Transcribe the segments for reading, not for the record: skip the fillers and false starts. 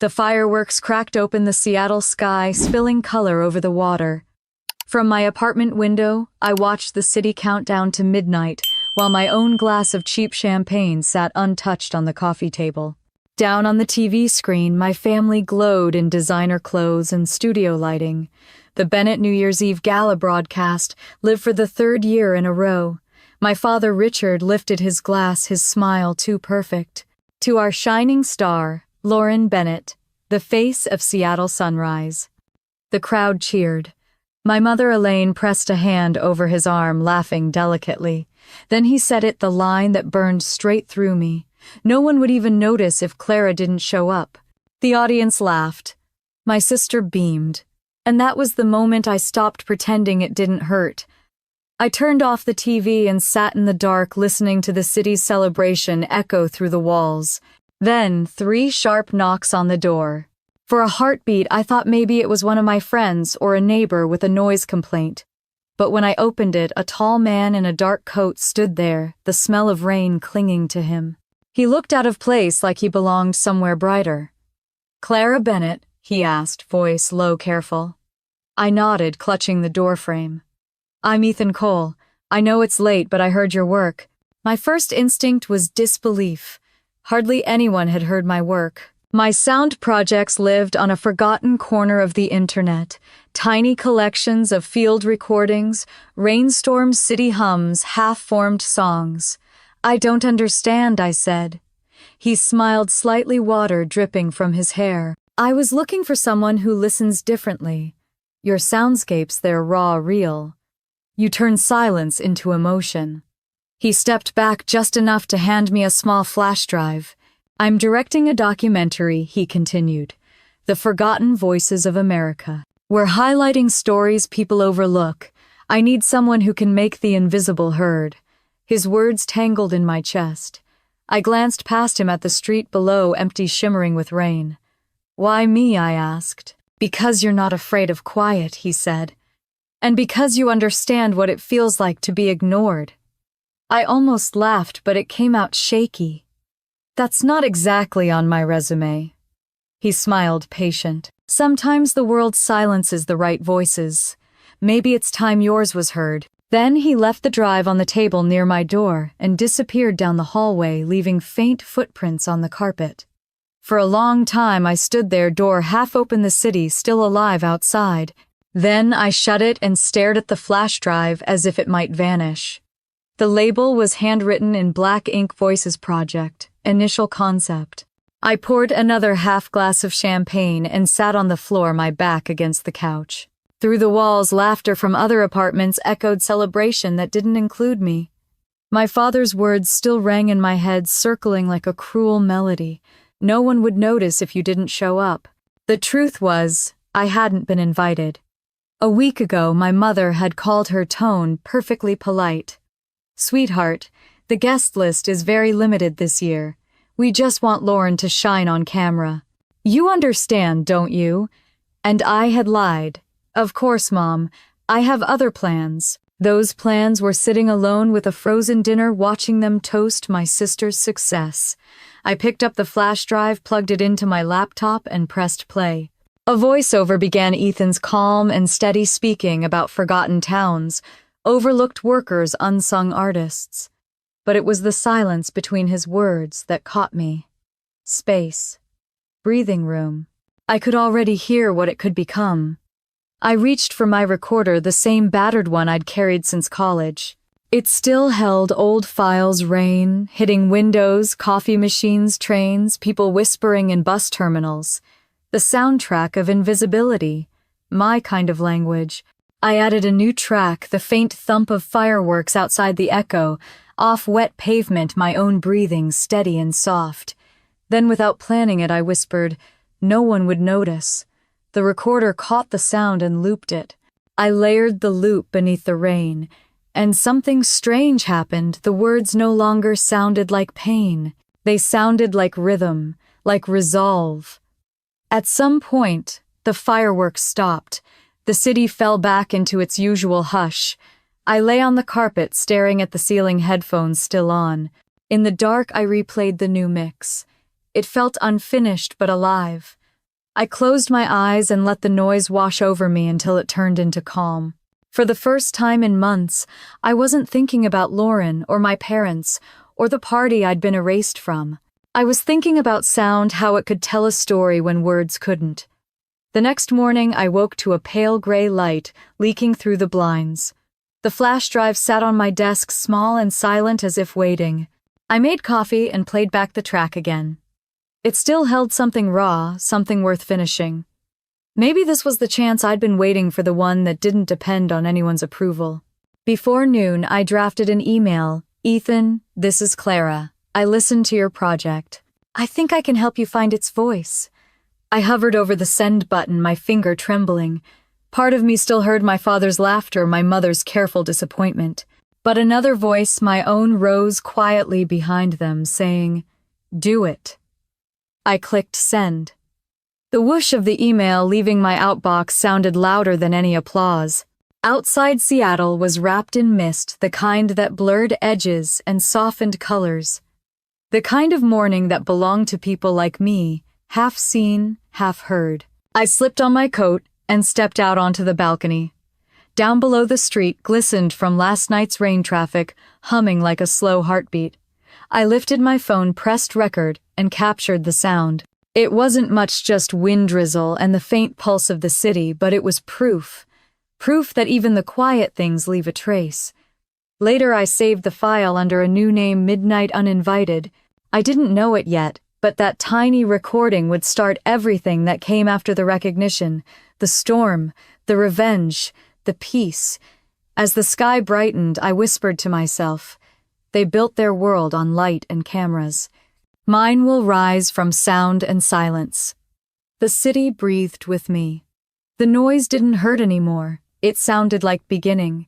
The fireworks cracked open the Seattle sky, spilling color over the water. From my apartment window, I watched the city count down to midnight, while my own glass of cheap champagne sat untouched on the coffee table. Down on the TV screen, my family glowed in designer clothes and studio lighting. The Bennett New Year's Eve gala broadcast lived for the third year in a row. My father Richard lifted his glass, his smile too perfect. To our shining star, Lauren Bennett, the face of Seattle sunrise. The crowd cheered. My mother Elaine pressed a hand over his arm, laughing delicately. Then he said it, the line that burned straight through me. No one would even notice if Clara didn't show up. The audience laughed. My sister beamed. And that was the moment I stopped pretending it didn't hurt. I turned off the TV and sat in the dark, listening to the city's celebration echo through the walls. Then 3 sharp knocks on the door. For a heartbeat, I thought maybe it was one of my friends or a neighbor with a noise complaint. But when I opened it, a tall man in a dark coat stood there, the smell of rain clinging to him. He looked out of place, like he belonged somewhere brighter. "Clara Bennett?" he asked, voice low, careful. I nodded, clutching the doorframe. "I'm Ethan Cole. I know it's late, but I heard your work." My first instinct was disbelief. Hardly anyone had heard my work. My sound projects lived on a forgotten corner of the internet. Tiny collections of field recordings, rainstorm city hums, half-formed songs. "I don't understand," I said. He smiled, slightly, water dripping from his hair. "I was looking for someone who listens differently. Your soundscapes, they're raw, real. You turn silence into emotion." He stepped back just enough to hand me a small flash drive. "I'm directing a documentary," he continued. "The Forgotten Voices of America. We're highlighting stories people overlook. I need someone who can make the invisible heard." His words tangled in my chest. I glanced past him at the street below, empty, shimmering with rain. "Why me?" I asked. "Because you're not afraid of quiet," he said. "And because you understand what it feels like to be ignored." I almost laughed, but it came out shaky. "That's not exactly on my resume." He smiled, patient. "Sometimes the world silences the right voices. Maybe it's time yours was heard." Then he left the drive on the table near my door and disappeared down the hallway, leaving faint footprints on the carpet. For a long time I stood there, door half open, the city still alive outside. Then I shut it and stared at the flash drive as if it might vanish. The label was handwritten in black ink: Voices Project, initial concept. I poured another half glass of champagne and sat on the floor, my back against the couch. Through the walls, laughter from other apartments echoed celebration that didn't include me. My father's words still rang in my head, circling like a cruel melody. No one would notice if you didn't show up. The truth was, I hadn't been invited. A week ago, my mother had called her tone perfectly polite. "Sweetheart, the guest list is very limited this year. We just want Lauren to shine on camera. You understand, don't you?" And I had lied. "Of course, Mom. I have other plans." Those plans were sitting alone with a frozen dinner, watching them toast my sister's success. I picked up the flash drive, plugged it into my laptop, and pressed play. A voiceover began, Ethan's calm and steady, speaking about forgotten towns, overlooked workers, unsung artists. But it was the silence between his words that caught me. Space. Breathing room. I could already hear what it could become. I reached for my recorder, the same battered one I'd carried since college. It still held old files, rain, hitting windows, coffee machines, trains, people whispering in bus terminals. The soundtrack of invisibility. My kind of language. I added a new track, the faint thump of fireworks outside the echo, off wet pavement, my own breathing steady and soft. Then, without planning it, I whispered, "No one would notice." The recorder caught the sound and looped it. I layered the loop beneath the rain, and something strange happened. The words no longer sounded like pain. They sounded like rhythm, like resolve. At some point, the fireworks stopped. The city fell back into its usual hush. I lay on the carpet, staring at the ceiling, headphones still on. In the dark, I replayed the new mix. It felt unfinished but alive. I closed my eyes and let the noise wash over me until it turned into calm. For the first time in months, I wasn't thinking about Lauren or my parents or the party I'd been erased from. I was thinking about sound, how it could tell a story when words couldn't. The next morning, I woke to a pale gray light leaking through the blinds. The flash drive sat on my desk, small and silent as if waiting. I made coffee and played back the track again. It still held something raw, something worth finishing. Maybe this was the chance I'd been waiting for, the one that didn't depend on anyone's approval. Before noon, I drafted an email. Ethan, this is Clara. I listened to your project. I think I can help you find its voice. I hovered over the send button, my finger trembling. Part of me still heard my father's laughter, my mother's careful disappointment. But another voice, my own, rose quietly behind them, saying, "Do it." I clicked send. The whoosh of the email leaving my outbox sounded louder than any applause. Outside Seattle was wrapped in mist, the kind that blurred edges and softened colors. The kind of morning that belonged to people like me, half seen, half heard. I slipped on my coat and stepped out onto the balcony. Down below, the street glistened from last night's rain traffic, humming like a slow heartbeat. I lifted my phone, pressed record, and captured the sound. It wasn't much, just wind drizzle and the faint pulse of the city, but it was proof. Proof that even the quiet things leave a trace. Later, I saved the file under a new name, Midnight Uninvited. I didn't know it yet, but that tiny recording would start everything that came after the recognition, the storm, the revenge, the peace. As the sky brightened, I whispered to myself, they built their world on light and cameras. Mine will rise from sound and silence. The city breathed with me. The noise didn't hurt anymore. It sounded like beginning.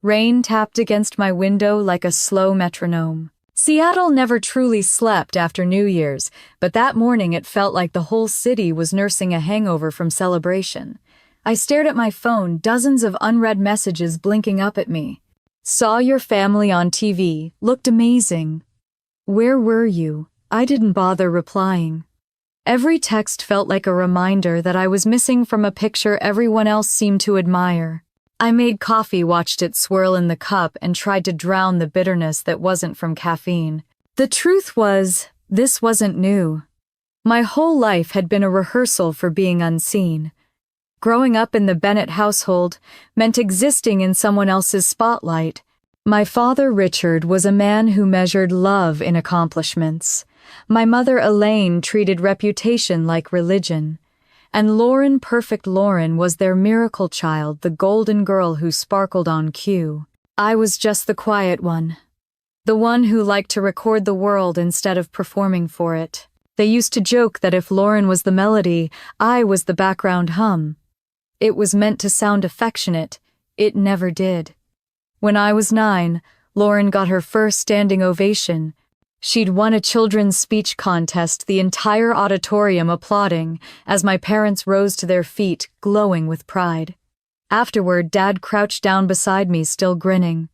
Rain tapped against my window like a slow metronome. Seattle never truly slept after New Year's, but that morning it felt like the whole city was nursing a hangover from celebration. I stared at my phone, dozens of unread messages blinking up at me. Saw your family on TV. Looked amazing. Where were you? I didn't bother replying. Every text felt like a reminder that I was missing from a picture everyone else seemed to admire. I made coffee, watched it swirl in the cup, and tried to drown the bitterness that wasn't from caffeine. The truth was, this wasn't new. My whole life had been a rehearsal for being unseen. Growing up in the Bennett household meant existing in someone else's spotlight. My father, Richard, was a man who measured love in accomplishments. My mother, Elaine, treated reputation like religion. And Lauren, perfect Lauren, was their miracle child, the golden girl who sparkled on cue. I was just the quiet one. The one who liked to record the world instead of performing for it. They used to joke that if Lauren was the melody, I was the background hum. It was meant to sound affectionate. It never did. When I was 9, Lauren got her first standing ovation. She'd won a children's speech contest, the entire auditorium applauding as my parents rose to their feet, glowing with pride. Afterward, Dad crouched down beside me, still grinning.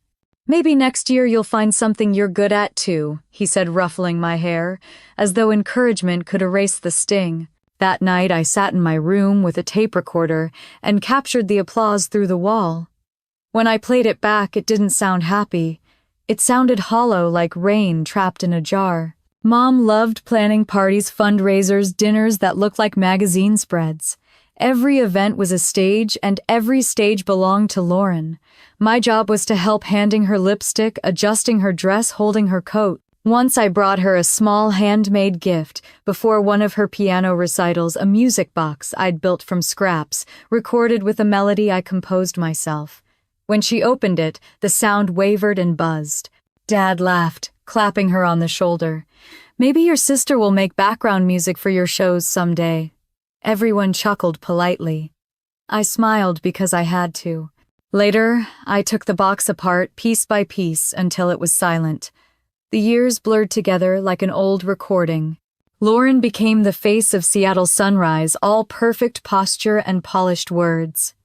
"Maybe next year you'll find something you're good at too," he said, ruffling my hair, as though encouragement could erase the sting. That night, I sat in my room with a tape recorder and captured the applause through the wall. When I played it back, it didn't sound happy. It sounded hollow, like rain trapped in a jar. Mom loved planning parties, fundraisers, dinners that looked like magazine spreads. Every event was a stage, and every stage belonged to Lauren. My job was to help, handing her lipstick, adjusting her dress, holding her coat. Once I brought her a small handmade gift before one of her piano recitals, a music box I'd built from scraps, recorded with a melody I composed myself. When she opened it, the sound wavered and buzzed. Dad laughed, clapping her on the shoulder. "Maybe your sister will make background music for your shows someday." Everyone chuckled politely. I smiled because I had to. Later, I took the box apart piece by piece until it was silent. The years blurred together like an old recording. Lauren became the face of Seattle Sunrise, all perfect posture and polished words.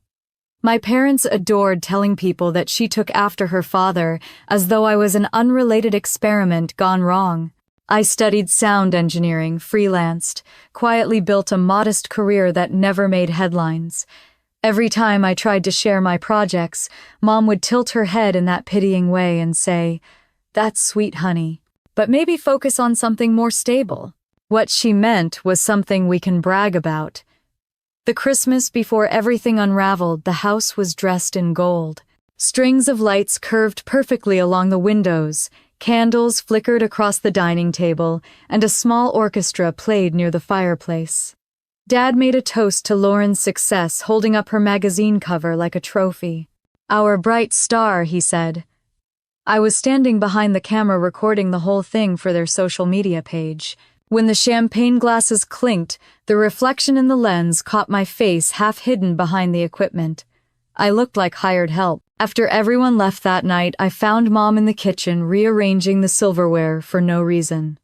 My parents adored telling people that she took after her father, as though I was an unrelated experiment gone wrong. I studied sound engineering, freelanced, quietly built a modest career that never made headlines. Every time I tried to share my projects, Mom would tilt her head in that pitying way and say, "That's sweet, honey, but maybe focus on something more stable." What she meant was something we can brag about. The Christmas before everything unraveled, the house was dressed in gold. Strings of lights curved perfectly along the windows, candles flickered across the dining table, and a small orchestra played near the fireplace. Dad made a toast to Lauren's success, holding up her magazine cover like a trophy. "Our bright star," he said. I was standing behind the camera recording the whole thing for their social media page. When the champagne glasses clinked, the reflection in the lens caught my face half hidden behind the equipment. I looked like hired help. After everyone left that night, I found Mom in the kitchen rearranging the silverware for no reason.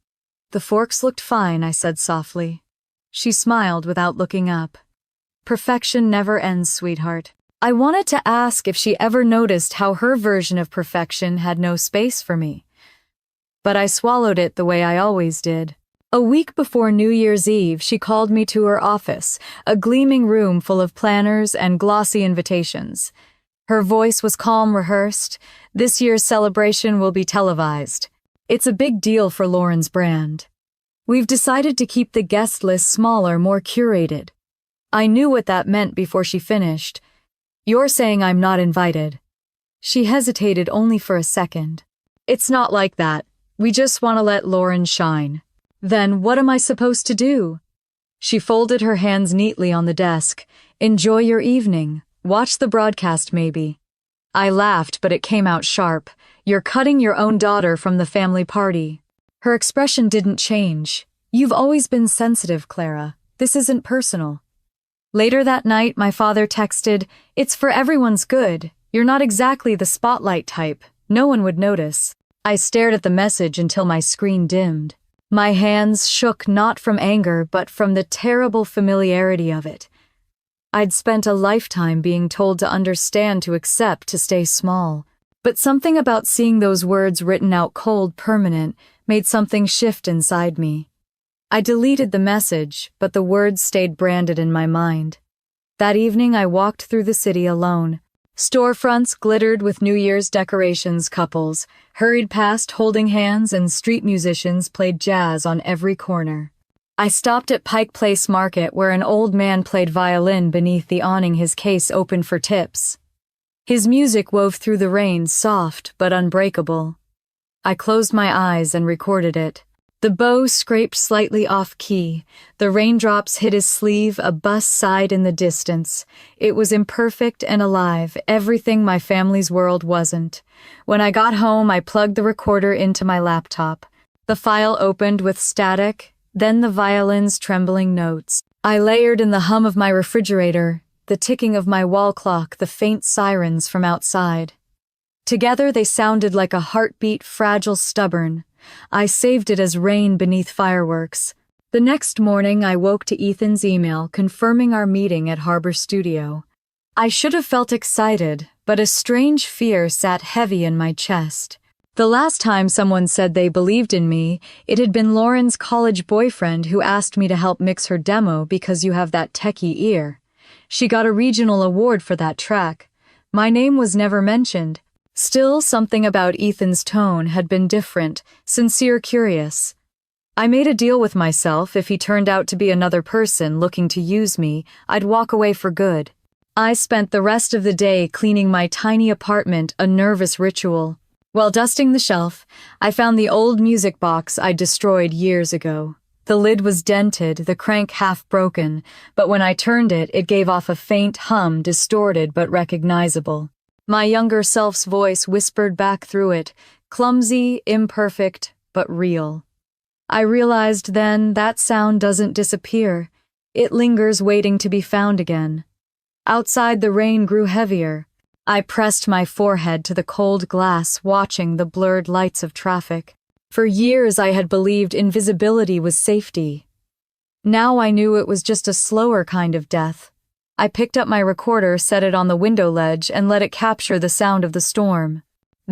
"The forks looked fine," I said softly. She smiled without looking up. "Perfection never ends, sweetheart." I wanted to ask if she ever noticed how her version of perfection had no space for me. But I swallowed it the way I always did. A week before New Year's Eve, she called me to her office, a gleaming room full of planners and glossy invitations. Her voice was calm, rehearsed. "This year's celebration will be televised. It's a big deal for Lauren's brand. We've decided to keep the guest list smaller, more curated." I knew what that meant before she finished. "You're saying I'm not invited?" She hesitated only for a second. "It's not like that. We just want to let Lauren shine." "Then what am I supposed to do?" She folded her hands neatly on the desk. "Enjoy your evening. Watch the broadcast maybe." I laughed, but it came out sharp. "You're cutting your own daughter from the family party." Her expression didn't change. "You've always been sensitive, Clara. This isn't personal." Later that night, my father texted, "It's for everyone's good. You're not exactly the spotlight type. No one would notice." I stared at the message until my screen dimmed. My hands shook not from anger, but from the terrible familiarity of it. I'd spent a lifetime being told to understand, to accept, to stay small. But something about seeing those words written out cold, permanent, made something shift inside me. I deleted the message, but the words stayed branded in my mind. That evening I walked through the city alone. Storefronts glittered with New Year's decorations, couples hurried past holding hands, and street musicians played jazz on every corner. I stopped at Pike Place Market, where an old man played violin beneath the awning, his case open for tips. His music wove through the rain, soft but unbreakable. I closed my eyes and recorded it. The bow scraped slightly off-key. The raindrops hit his sleeve, a bus sighed in the distance. It was imperfect and alive, everything my family's world wasn't. When I got home, I plugged the recorder into my laptop. The file opened with static, then the violin's trembling notes. I layered in the hum of my refrigerator, the ticking of my wall clock, the faint sirens from outside. Together they sounded like a heartbeat, fragile, stubborn. I saved it as rain beneath fireworks. The next morning I woke to Ethan's email confirming our meeting at Harbor Studio. I should have felt excited, but a strange fear sat heavy in my chest. The last time someone said they believed in me, it had been Lauren's college boyfriend who asked me to help mix her demo because you have that techie ear. She got a regional award for that track. My name was never mentioned. Still, something about Ethan's tone had been different, sincere, curious. I made a deal with myself: if he turned out to be another person looking to use me, I'd walk away for good. I spent the rest of the day cleaning my tiny apartment, a nervous ritual. While dusting the shelf, I found the old music box I'd destroyed years ago. The lid was dented, the crank half broken, but when I turned it, it gave off a faint hum, distorted but recognizable. My younger self's voice whispered back through it, clumsy, imperfect, but real. I realized then that sound doesn't disappear. It lingers, waiting to be found again. Outside, the rain grew heavier. I pressed my forehead to the cold glass, watching the blurred lights of traffic. For years I had believed invisibility was safety. Now I knew it was just a slower kind of death. I picked up my recorder, set it on the window ledge, and let it capture the sound of the storm.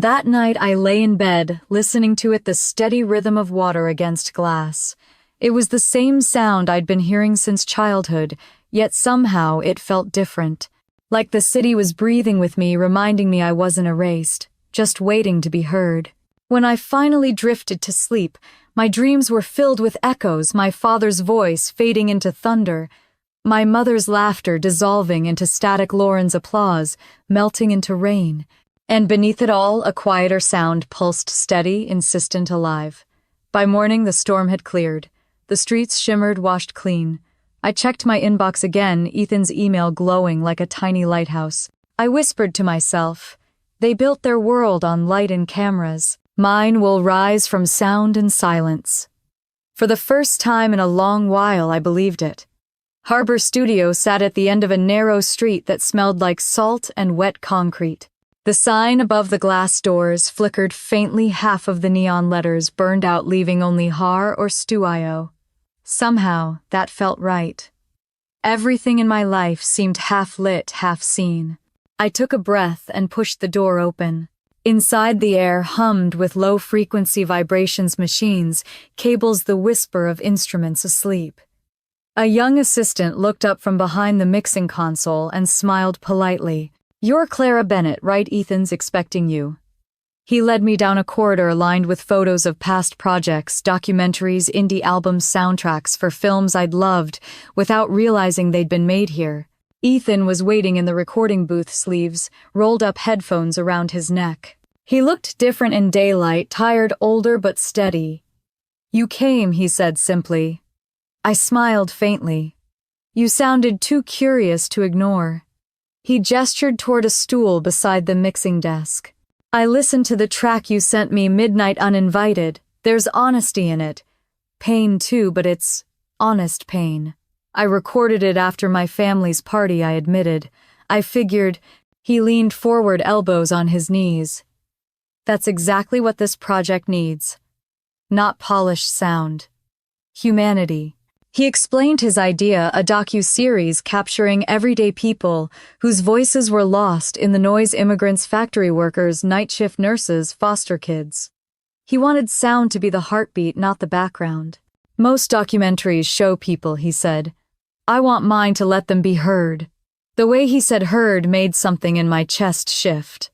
That night I lay in bed, listening to it, the steady rhythm of water against glass. It was the same sound I'd been hearing since childhood, yet somehow it felt different. Like the city was breathing with me, reminding me I wasn't erased, just waiting to be heard. When I finally drifted to sleep, my dreams were filled with echoes, my father's voice fading into thunder, my mother's laughter dissolving into static, Lauren's applause melting into rain, and beneath it all a quieter sound pulsed steady, insistent, alive. By morning the storm had cleared. The streets shimmered, washed clean. I checked my inbox again, Ethan's email glowing like a tiny lighthouse. I whispered to myself, they built their world on light and cameras. Mine will rise from sound and silence. For the first time in a long while, I believed it. Harbor Studio sat at the end of a narrow street that smelled like salt and wet concrete. The sign above the glass doors flickered faintly, half of the neon letters burned out, leaving only Har or Stu.io. Somehow, that felt right. Everything in my life seemed half lit, half seen. I took a breath and pushed the door open. Inside, the air hummed with low-frequency vibrations, machines, cables, the whisper of instruments asleep. A young assistant looked up from behind the mixing console and smiled politely. "You're Clara Bennett, right? Ethan's expecting you." He led me down a corridor lined with photos of past projects, documentaries, indie albums, soundtracks for films I'd loved without realizing they'd been made here. Ethan was waiting in the recording booth, sleeves rolled up, headphones around his neck. He looked different in daylight, tired, older but steady. "You came," he said simply. I smiled faintly. "You sounded too curious to ignore." He gestured toward a stool beside the mixing desk. "I listened to the track you sent me, Midnight Uninvited. There's honesty in it. Pain too, but it's honest pain. I recorded it after my family's party," I admitted. "I figured." He leaned forward, elbows on his knees. "That's exactly what this project needs. Not polished sound. Humanity." He explained his idea, a docu-series capturing everyday people whose voices were lost in the noise: immigrants, factory workers, night shift nurses, foster kids. He wanted sound to be the heartbeat, not the background. "Most documentaries show people," he said. "I want mine to let them be heard." The way he said heard made something in my chest shift.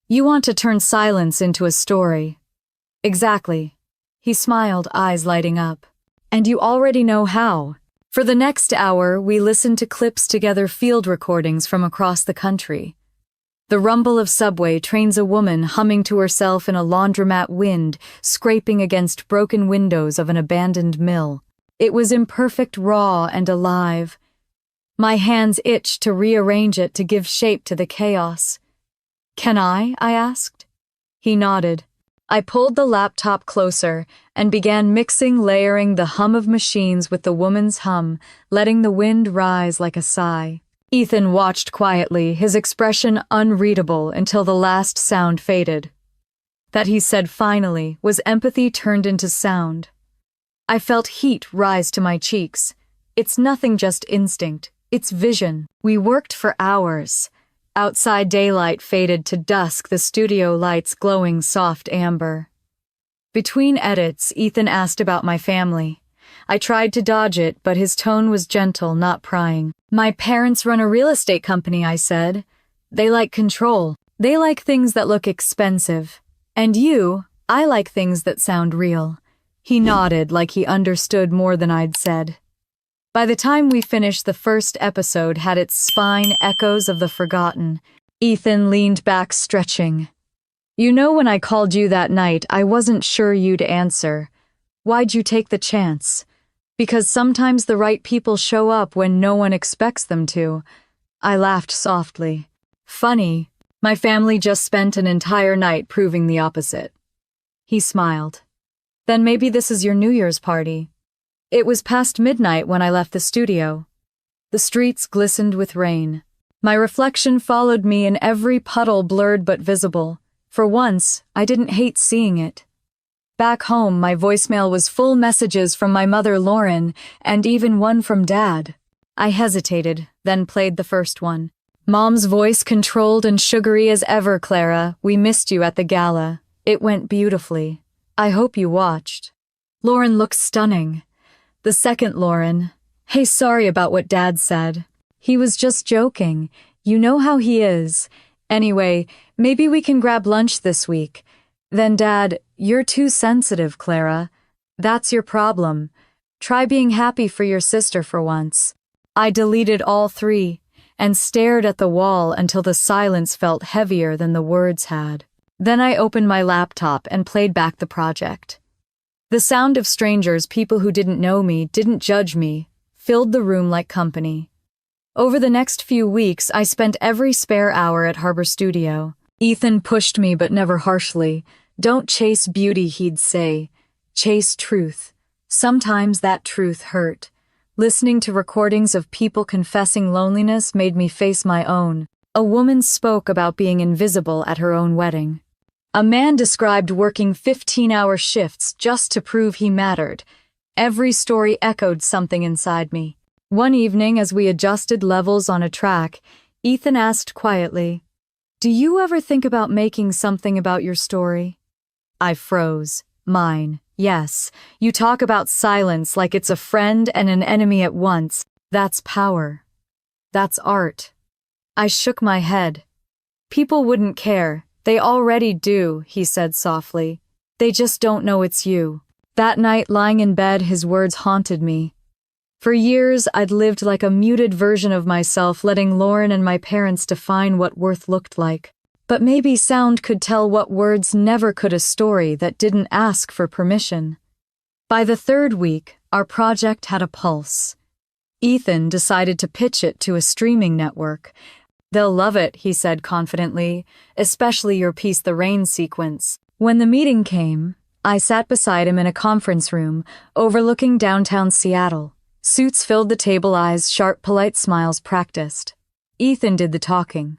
"You want to turn silence into a story." "Exactly." He smiled, eyes lighting up. "And you already know how." For the next hour, we listened to clips together, field recordings from across the country. The rumble of subway trains, a woman humming to herself in a laundromat, wind scraping against broken windows of an abandoned mill. It was imperfect, raw, and alive. My hands itched to rearrange it, to give shape to the chaos. "Can I?" I asked. He nodded. I pulled the laptop closer and began mixing, layering the hum of machines with the woman's hum, letting the wind rise like a sigh. Ethan watched quietly, his expression unreadable until the last sound faded. That, he said finally, was empathy turned into sound. I felt heat rise to my cheeks. It's nothing just instinct, it's vision. We worked for hours. Outside, daylight faded to dusk, the studio lights glowing soft amber. Between edits, Ethan asked about my family. I tried to dodge it, but his tone was gentle, not prying. "My parents run a real estate company," I said. "They like control. They like things that look expensive. And you, I like things that sound real." He nodded like he understood more than I'd said. By the time we finished, the first episode had its spine echoes of the forgotten. Ethan leaned back, stretching. "You know, when I called you that night, I wasn't sure you'd answer. Why'd you take the chance?" "Because sometimes the right people show up when no one expects them to." I laughed softly. "Funny, my family just spent an entire night proving the opposite." He smiled. "Then maybe this is your New Year's party." It was past midnight when I left the studio. The streets glistened with rain. My reflection followed me in every puddle, blurred but visible. For once, I didn't hate seeing it. Back home, my voicemail was full, messages from my mother, Lauren, and even one from Dad. I hesitated, then played the first one. Mom's voice controlled and sugary as ever, Clara. We missed you at the gala. It went beautifully. I hope you watched. Lauren looks stunning. The second Lauren. Hey, sorry about what Dad said. He was just joking. You know how he is. Anyway, maybe we can grab lunch this week. Then Dad, you're too sensitive, Clara. That's your problem. Try being happy for your sister for once. I deleted all 3 and stared at the wall until the silence felt heavier than the words had. Then I opened my laptop and played back the project. The sound of strangers, people who didn't know me, didn't judge me, filled the room like company. Over the next few weeks, I spent every spare hour at Harbor Studio. Ethan pushed me, but never harshly. Don't chase beauty, he'd say. Chase truth. Sometimes that truth hurt. Listening to recordings of people confessing loneliness made me face my own. A woman spoke about being invisible at her own wedding. A man described working 15-hour shifts just to prove he mattered. Every story echoed something inside me. One evening, as we adjusted levels on a track, Ethan asked quietly, "Do you ever think about making something about your story?" I froze. Mine. Yes. You talk about silence like it's a friend and an enemy at once. That's power. That's art. I shook my head. People wouldn't care. They already do, he said softly. They just don't know it's you. That night, lying in bed, his words haunted me. For years, I'd lived like a muted version of myself, letting Lauren and my parents define what worth looked like. But maybe sound could tell what words never could, a story that didn't ask for permission. By the 3rd week, our project had a pulse. Ethan decided to pitch it to a streaming network. They'll love it, he said confidently, especially your piece, the rain sequence. When the meeting came, I sat beside him in a conference room overlooking downtown Seattle. Suits filled the table, eyes sharp, polite smiles practiced. Ethan did the talking.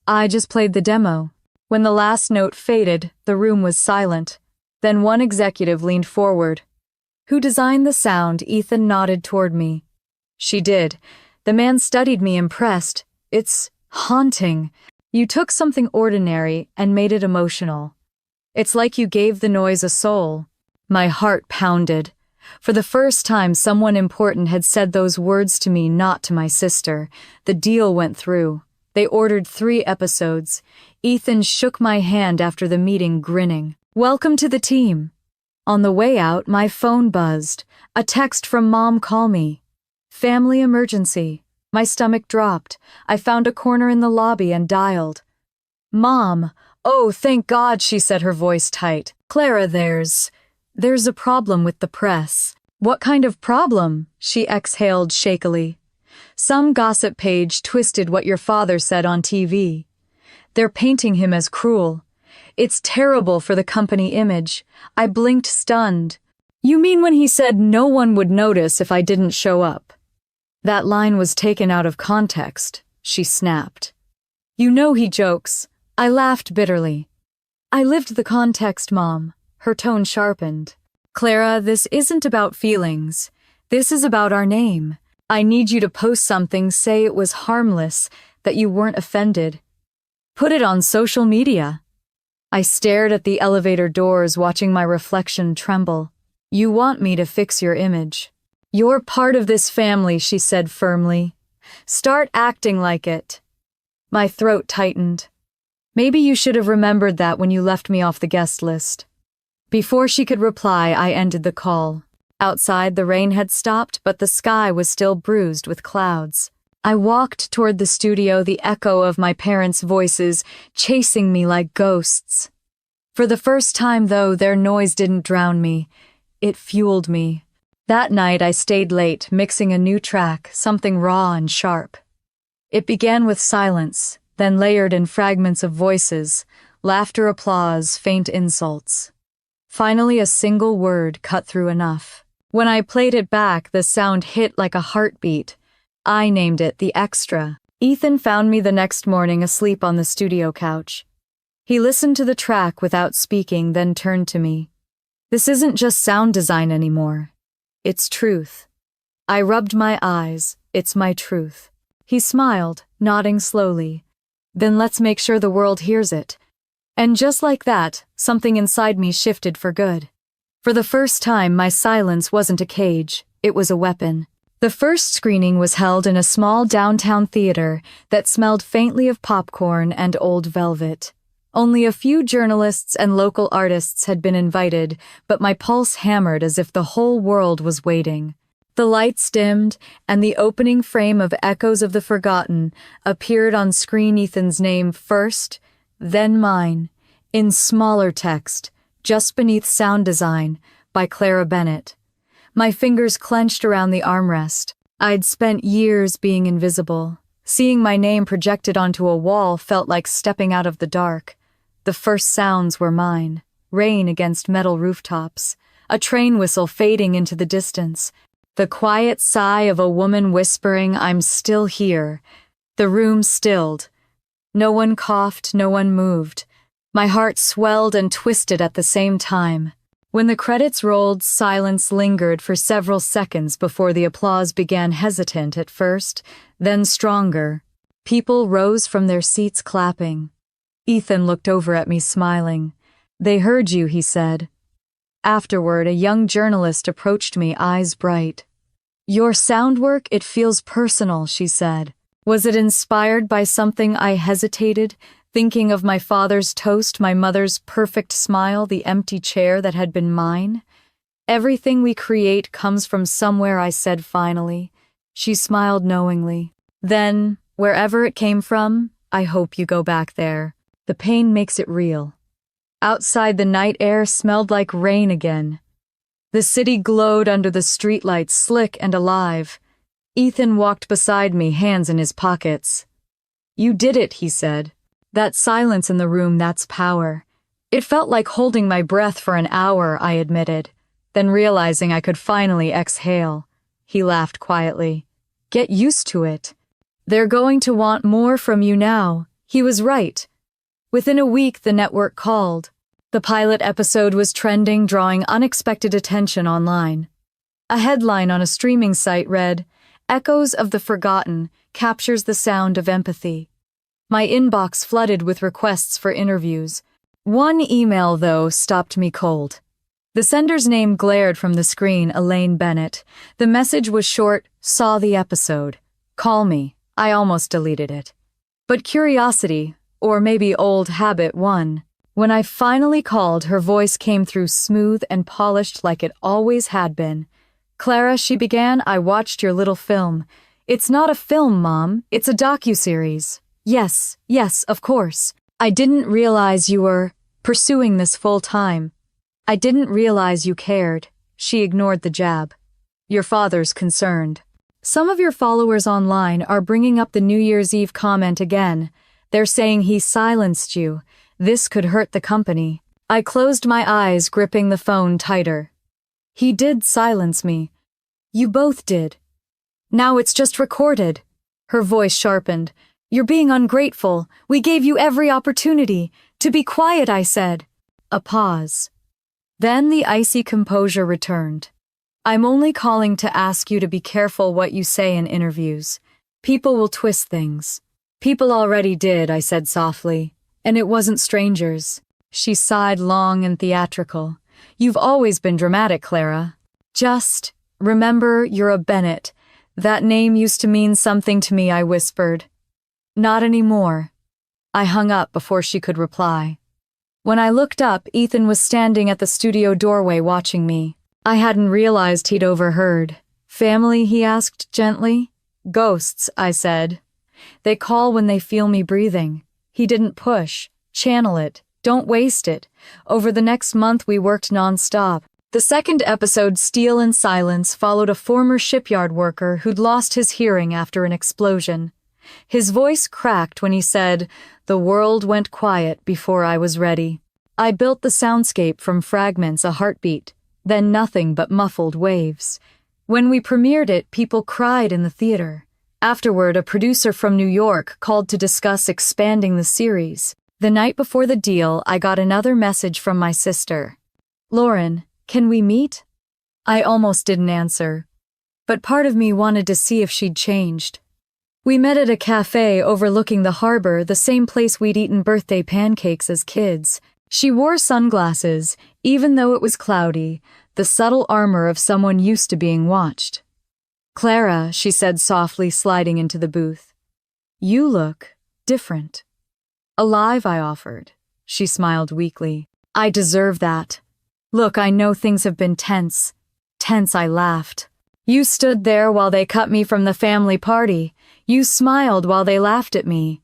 I just played the demo. When the last note faded, the room was silent. Then one executive leaned forward. Who designed the sound? Ethan nodded toward me. She did. The man studied me, impressed. It's haunting. You took something ordinary and made it emotional. It's like you gave the noise a soul. My heart pounded. For the first time, someone important had said those words to me, not to my sister. The deal went through. They ordered 3 episodes. Ethan shook my hand after the meeting, grinning. Welcome to the team. On the way out, my phone buzzed. A text from Mom. Call me. Family emergency. My stomach dropped. I found a corner in the lobby and dialed. Mom. Oh, thank God, she said, her voice tight. Clara, there's a problem with the press. What kind of problem? She exhaled shakily. Some gossip page twisted what your father said on TV. They're painting him as cruel. It's terrible for the company image. I blinked, stunned. You mean when he said no one would notice if I didn't show up? That line was taken out of context, she snapped. You know he jokes. I laughed bitterly. I lived the context, Mom. Her tone sharpened. Clara, this isn't about feelings. This is about our name. I need you to post something, say it was harmless, that you weren't offended. Put it on social media. I stared at the elevator doors, watching my reflection tremble. You want me to fix your image. You're part of this family, she said firmly. Start acting like it. My throat tightened. Maybe you should have remembered that when you left me off the guest list. Before she could reply, I ended the call. Outside, the rain had stopped, but the sky was still bruised with clouds. I walked toward the studio, the echo of my parents' voices chasing me like ghosts. For the first time, though, their noise didn't drown me. It fueled me. That night, I stayed late, mixing a new track, something raw and sharp. It began with silence, then layered in fragments of voices, laughter, applause, faint insults. Finally, a single word cut through enough. When I played it back, the sound hit like a heartbeat. I named it The Extra. Ethan found me the next morning asleep on the studio couch. He listened to the track without speaking, then turned to me. This isn't just sound design anymore. It's truth. I rubbed my eyes. It's my truth. He smiled, nodding slowly. Then let's make sure the world hears it. And just like that, something inside me shifted for good. For the first time, my silence wasn't a cage, it was a weapon. The first screening was held in a small downtown theater that smelled faintly of popcorn and old velvet. Only a few journalists and local artists had been invited, but my pulse hammered as if the whole world was waiting. The lights dimmed, and the opening frame of Echoes of the Forgotten appeared on screen. Ethan's name first, then mine, in smaller text, just beneath Sound Design, by Clara Bennett. My fingers clenched around the armrest. I'd spent years being invisible. Seeing my name projected onto a wall felt like stepping out of the dark. The first sounds were mine. Rain against metal rooftops. A train whistle fading into the distance. The quiet sigh of a woman whispering, "I'm still here." The room stilled. No one coughed, no one moved. My heart swelled and twisted at the same time. When the credits rolled, silence lingered for several seconds before the applause began, hesitant at first, then stronger. People rose from their seats clapping. Ethan looked over at me smiling. "They heard you," he said. Afterward, a young journalist approached me, eyes bright. "Your sound work, it feels personal," she said. Was it inspired by something? I hesitated, thinking of my father's toast, my mother's perfect smile, the empty chair that had been mine. "Everything we create comes from somewhere," I said finally. She smiled knowingly. "Then, wherever it came from, I hope you go back there. The pain makes it real." Outside, the night air smelled like rain again. The city glowed under the streetlights, slick and alive. Ethan walked beside me, hands in his pockets. "You did it," he said. "That silence in the room, that's power." It felt like holding my breath for an hour, I admitted. Then realizing I could finally exhale, he laughed quietly. "Get used to it. They're going to want more from you now." He was right. Within a week, the network called. The pilot episode was trending, drawing unexpected attention online. A headline on a streaming site read, "Echoes of the Forgotten captures the sound of empathy." My inbox flooded with requests for interviews. One email, though, stopped me cold. The sender's name glared from the screen, Elaine Bennett. The message was short, "Saw the episode. Call me." I almost deleted it. But curiosity, or maybe old habit, won. When I finally called, her voice came through smooth and polished like it always had been. "Clara," she began, "I watched your little film." "It's not a film, Mom. It's a docuseries." Yes, of course. "I didn't realize you were pursuing this full time. I didn't realize you cared." She ignored the jab. "Your father's concerned. Some of your followers online are bringing up the New Year's Eve comment again. They're saying he silenced you. This could hurt the company." I closed my eyes, gripping the phone tighter. "He did silence me. You both did. Now it's just recorded." Her voice sharpened. "You're being ungrateful. We gave you every opportunity. To be quiet," I said. A pause. Then the icy composure returned. "I'm only calling to ask you to be careful what you say in interviews. People will twist things." "People already did," I said softly. "And it wasn't strangers." She sighed, long and theatrical. "You've always been dramatic, Clara. Just remember, you're a Bennett. That name used to mean something to me," I whispered. "Not anymore." I hung up before she could reply. When I looked up, Ethan was standing at the studio doorway watching me. I hadn't realized he'd overheard. "Family?" he asked gently. "Ghosts," I said. "They call when they feel me breathing." He didn't push. "Channel it. Don't waste it." Over the next month, we worked nonstop. The second episode, Steel and Silence, followed a former shipyard worker who'd lost his hearing after an explosion. His voice cracked when he said, "The world went quiet before I was ready." I built the soundscape from fragments, a heartbeat, then nothing but muffled waves. When we premiered it, people cried in the theater. Afterward, a producer from New York called to discuss expanding the series. The night before the deal, I got another message from my sister. "Lauren, can we meet?" I almost didn't answer, but part of me wanted to see if she'd changed. We met at a cafe overlooking the harbor, the same place we'd eaten birthday pancakes as kids. She wore sunglasses, even though it was cloudy, the subtle armor of someone used to being watched. "Clara," she said softly, sliding into the booth. "You look different." "Alive," I offered. She smiled weakly. "I deserve that. Look, I know things have been tense." "Tense," I laughed. "You stood there while they cut me from the family party. You smiled while they laughed at me."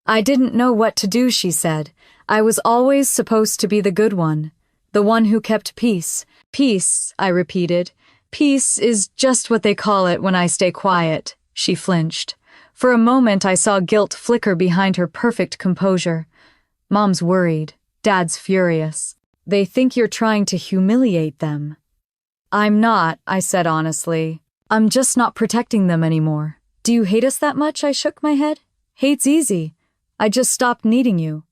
"I didn't know what to do," she said. "I was always supposed to be the good one, the one who kept peace." "Peace," I repeated. "Peace is just what they call it when I stay quiet." She flinched. For a moment I saw guilt flicker behind her perfect composure. "Mom's worried. Dad's furious. They think you're trying to humiliate them." "I'm not," I said honestly. "I'm just not protecting them anymore." "Do you hate us that much?" I shook my head. "Hate's easy. I just stopped needing you."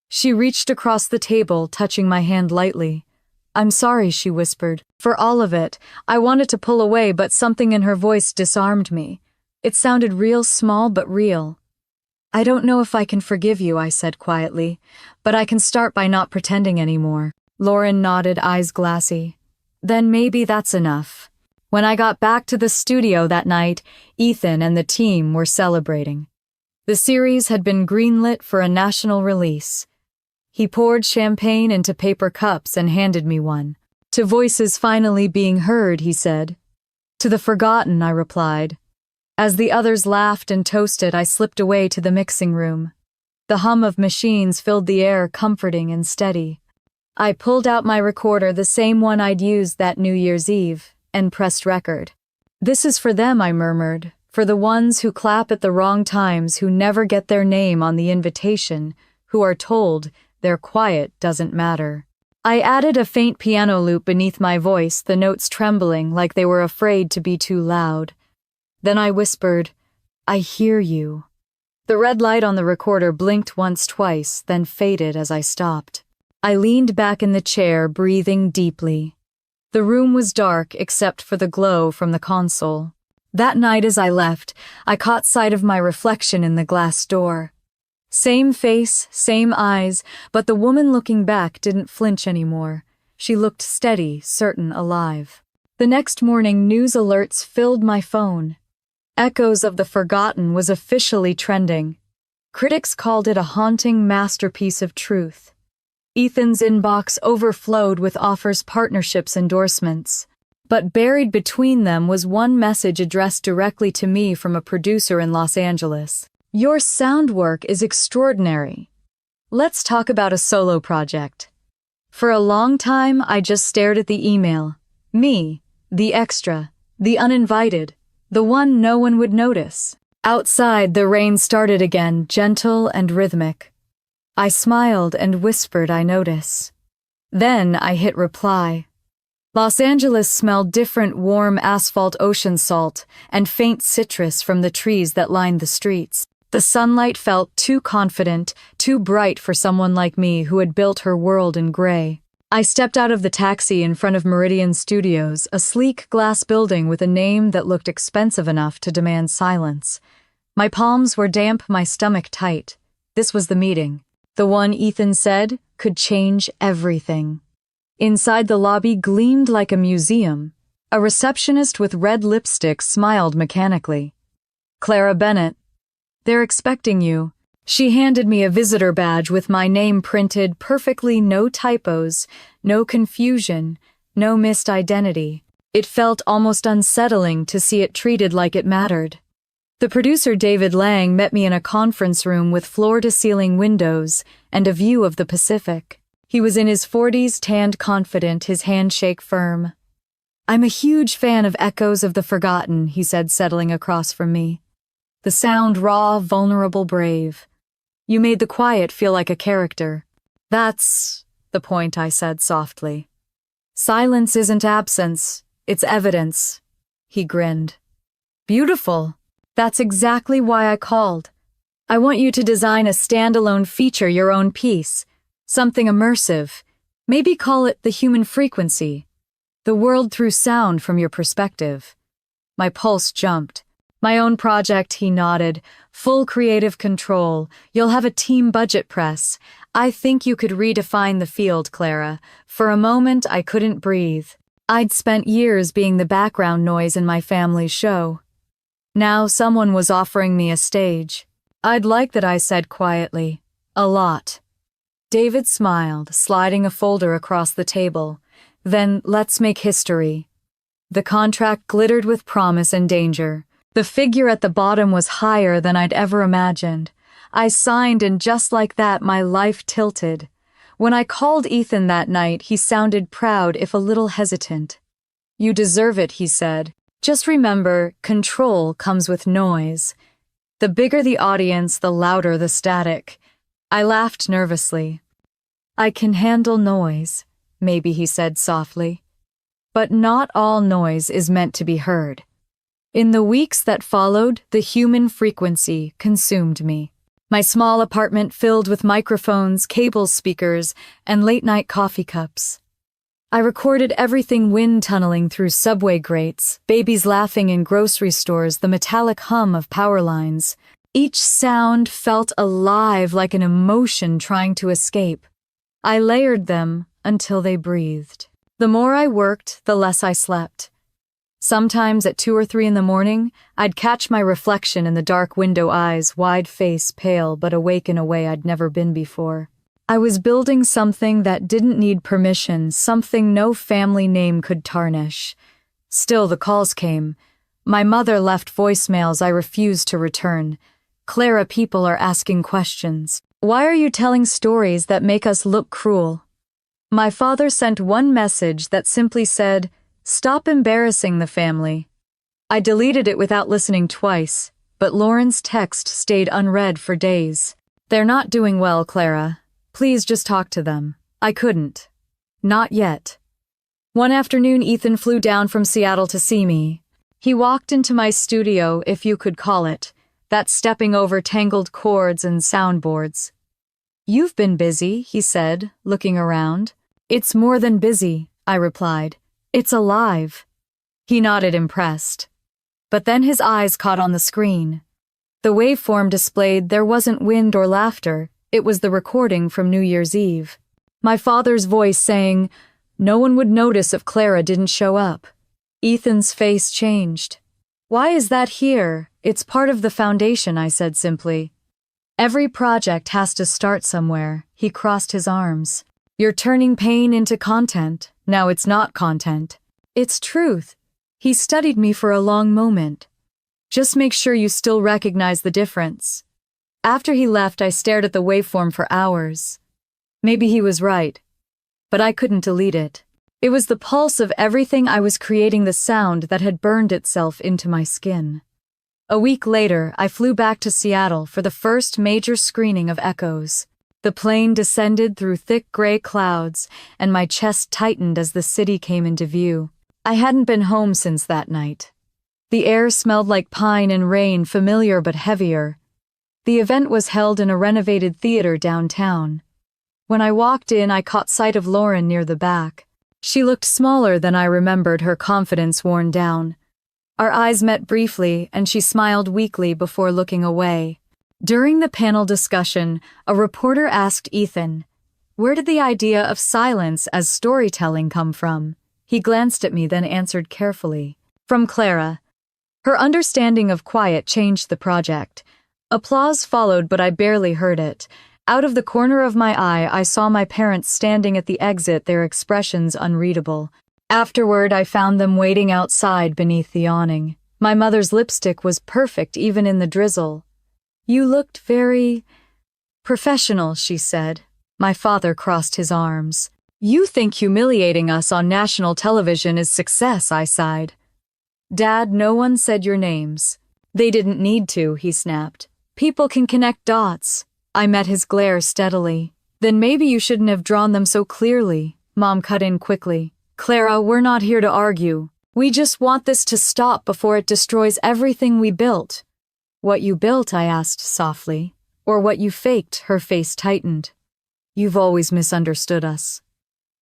She reached across the table, touching my hand lightly. "I'm sorry," she whispered. "For all of it." I wanted to pull away, but something in her voice disarmed me. It sounded real small but real. "I don't know if I can forgive you," I said quietly, "but I can start by not pretending anymore." Lauren nodded, eyes glassy. "Then maybe that's enough." When I got back to the studio that night, Ethan and the team were celebrating. The series had been greenlit for a national release. He poured champagne into paper cups and handed me one. "To voices finally being heard," he said. "To the forgotten," I replied. As the others laughed and toasted, I slipped away to the mixing room. The hum of machines filled the air, comforting and steady. I pulled out my recorder, the same one I'd used that New Year's Eve, and pressed record. "This is for them," I murmured, "for the ones who clap at the wrong times, who never get their name on the invitation, who are told their quiet doesn't matter." I added a faint piano loop beneath my voice, the notes trembling like they were afraid to be too loud. Then I whispered, "I hear you." The red light on the recorder blinked once, twice, then faded as I stopped. I leaned back in the chair, breathing deeply. The room was dark except for the glow from the console. That night as I left, I caught sight of my reflection in the glass door. Same face, same eyes, but the woman looking back didn't flinch anymore. She looked steady, certain, alive. The next morning, news alerts filled my phone. Echoes of the Forgotten was officially trending. Critics called it a haunting masterpiece of truth. Ethan's inbox overflowed with offers, partnerships, endorsements. But buried between them was one message addressed directly to me from a producer in Los Angeles. "Your sound work is extraordinary. Let's talk about a solo project." For a long time, I just stared at the email. Me, the extra, the uninvited, the one no one would notice. Outside, the rain started again, gentle and rhythmic. I smiled and whispered, "I notice." Then I hit reply. Los Angeles smelled different, warm asphalt, ocean salt, and faint citrus from the trees that lined the streets. The sunlight felt too confident, too bright for someone like me who had built her world in gray. I stepped out of the taxi in front of Meridian Studios, a sleek glass building with a name that looked expensive enough to demand silence. My palms were damp, my stomach tight. This was the meeting. The one, Ethan said, could change everything. Inside, the lobby gleamed like a museum. A receptionist with red lipstick smiled mechanically. "Clara Bennett, they're expecting you." She handed me a visitor badge with my name printed perfectly, no typos, no confusion, no missed identity. It felt almost unsettling to see it treated like it mattered. The producer, David Lang, met me in a conference room with floor-to-ceiling windows and a view of the Pacific. He was in his 40s, tanned, confident, his handshake firm. "I'm a huge fan of Echoes of the Forgotten," he said, settling across from me. "The sound raw, vulnerable, brave. You made the quiet feel like a character." "That's the point," I said softly. "Silence isn't absence, it's evidence." He grinned. "Beautiful. That's exactly why I called. I want you to design a standalone feature, your own piece. Something immersive. Maybe call it The Human Frequency. The world through sound from your perspective." My pulse jumped. My own project, he nodded. Full creative control. You'll have a team budget press. I think you could redefine the field, Clara. For a moment, I couldn't breathe. I'd spent years being the background noise in my family's show. Now someone was offering me a stage. I'd like that, I said quietly. A lot. David smiled, sliding a folder across the table. Then let's make history. The contract glittered with promise and danger. The figure at the bottom was higher than I'd ever imagined. I signed, and just like that, my life tilted. When I called Ethan that night, he sounded proud, if a little hesitant. You deserve it, he said. Just remember, control comes with noise. The bigger the audience, the louder the static. I laughed nervously. I can handle noise, maybe, he said softly. But not all noise is meant to be heard. In the weeks that followed, the human frequency consumed me. My small apartment filled with microphones, cable speakers, and late-night coffee cups. I recorded everything: wind tunneling through subway grates, babies laughing in grocery stores, the metallic hum of power lines. Each sound felt alive, like an emotion trying to escape. I layered them until they breathed. The more I worked, the less I slept. Sometimes at 2 or 3 in the morning, I'd catch my reflection in the dark window, eyes wide, face pale, but awake in a way I'd never been before. I was building something that didn't need permission, something no family name could tarnish. Still, the calls came. My mother left voicemails I refused to return. Clara, people are asking questions. Why are you telling stories that make us look cruel? My father sent one message that simply said, "Stop embarrassing the family." I deleted it without listening twice, but Lauren's text stayed unread for days. They're not doing well, Clara. Please just talk to them. I couldn't. Not yet. One afternoon, Ethan flew down from Seattle to see me. He walked into my studio, if you could call it, that stepping over tangled cords and soundboards. You've been busy, he said, looking around. It's more than busy, I replied. It's alive. He nodded, impressed. But then his eyes caught on the screen. The waveform displayed there wasn't wind or laughter. It was the recording from New Year's Eve. My father's voice saying, "No one would notice if Clara didn't show up." Ethan's face changed. "Why is that here? It's part of the foundation," I said simply. "Every project has to start somewhere." He crossed his arms. "You're turning pain into content. Now it's not content. It's truth." He studied me for a long moment. "Just make sure you still recognize the difference." After he left, I stared at the waveform for hours. Maybe he was right, but I couldn't delete it. It was the pulse of everything I was creating, the sound that had burned itself into my skin. A week later, I flew back to Seattle for the first major screening of Echoes. The plane descended through thick gray clouds, and my chest tightened as the city came into view. I hadn't been home since that night. The air smelled like pine and rain, familiar but heavier. The event was held in a renovated theater downtown. When I walked in, I caught sight of Lauren near the back. She looked smaller than I remembered, her confidence worn down. Our eyes met briefly, and she smiled weakly before looking away. During the panel discussion, a reporter asked Ethan, "Where did the idea of silence as storytelling come from?" He glanced at me, then answered carefully, "From Clara." Her understanding of quiet changed the project. Applause followed, but I barely heard it. Out of the corner of my eye, I saw my parents standing at the exit, their expressions unreadable. Afterward, I found them waiting outside beneath the awning. My mother's lipstick was perfect, even in the drizzle. "You looked very professional," she said. My father crossed his arms. "You think humiliating us on national television is success," I sighed. "Dad, no one said your names." "They didn't need to," he snapped. "People can connect dots." I met his glare steadily. "Then maybe you shouldn't have drawn them so clearly," Mom cut in quickly. "Clara, we're not here to argue. We just want this to stop before it destroys everything we built." "What you built?" I asked softly. "Or what you faked?" Her face tightened. "You've always misunderstood us."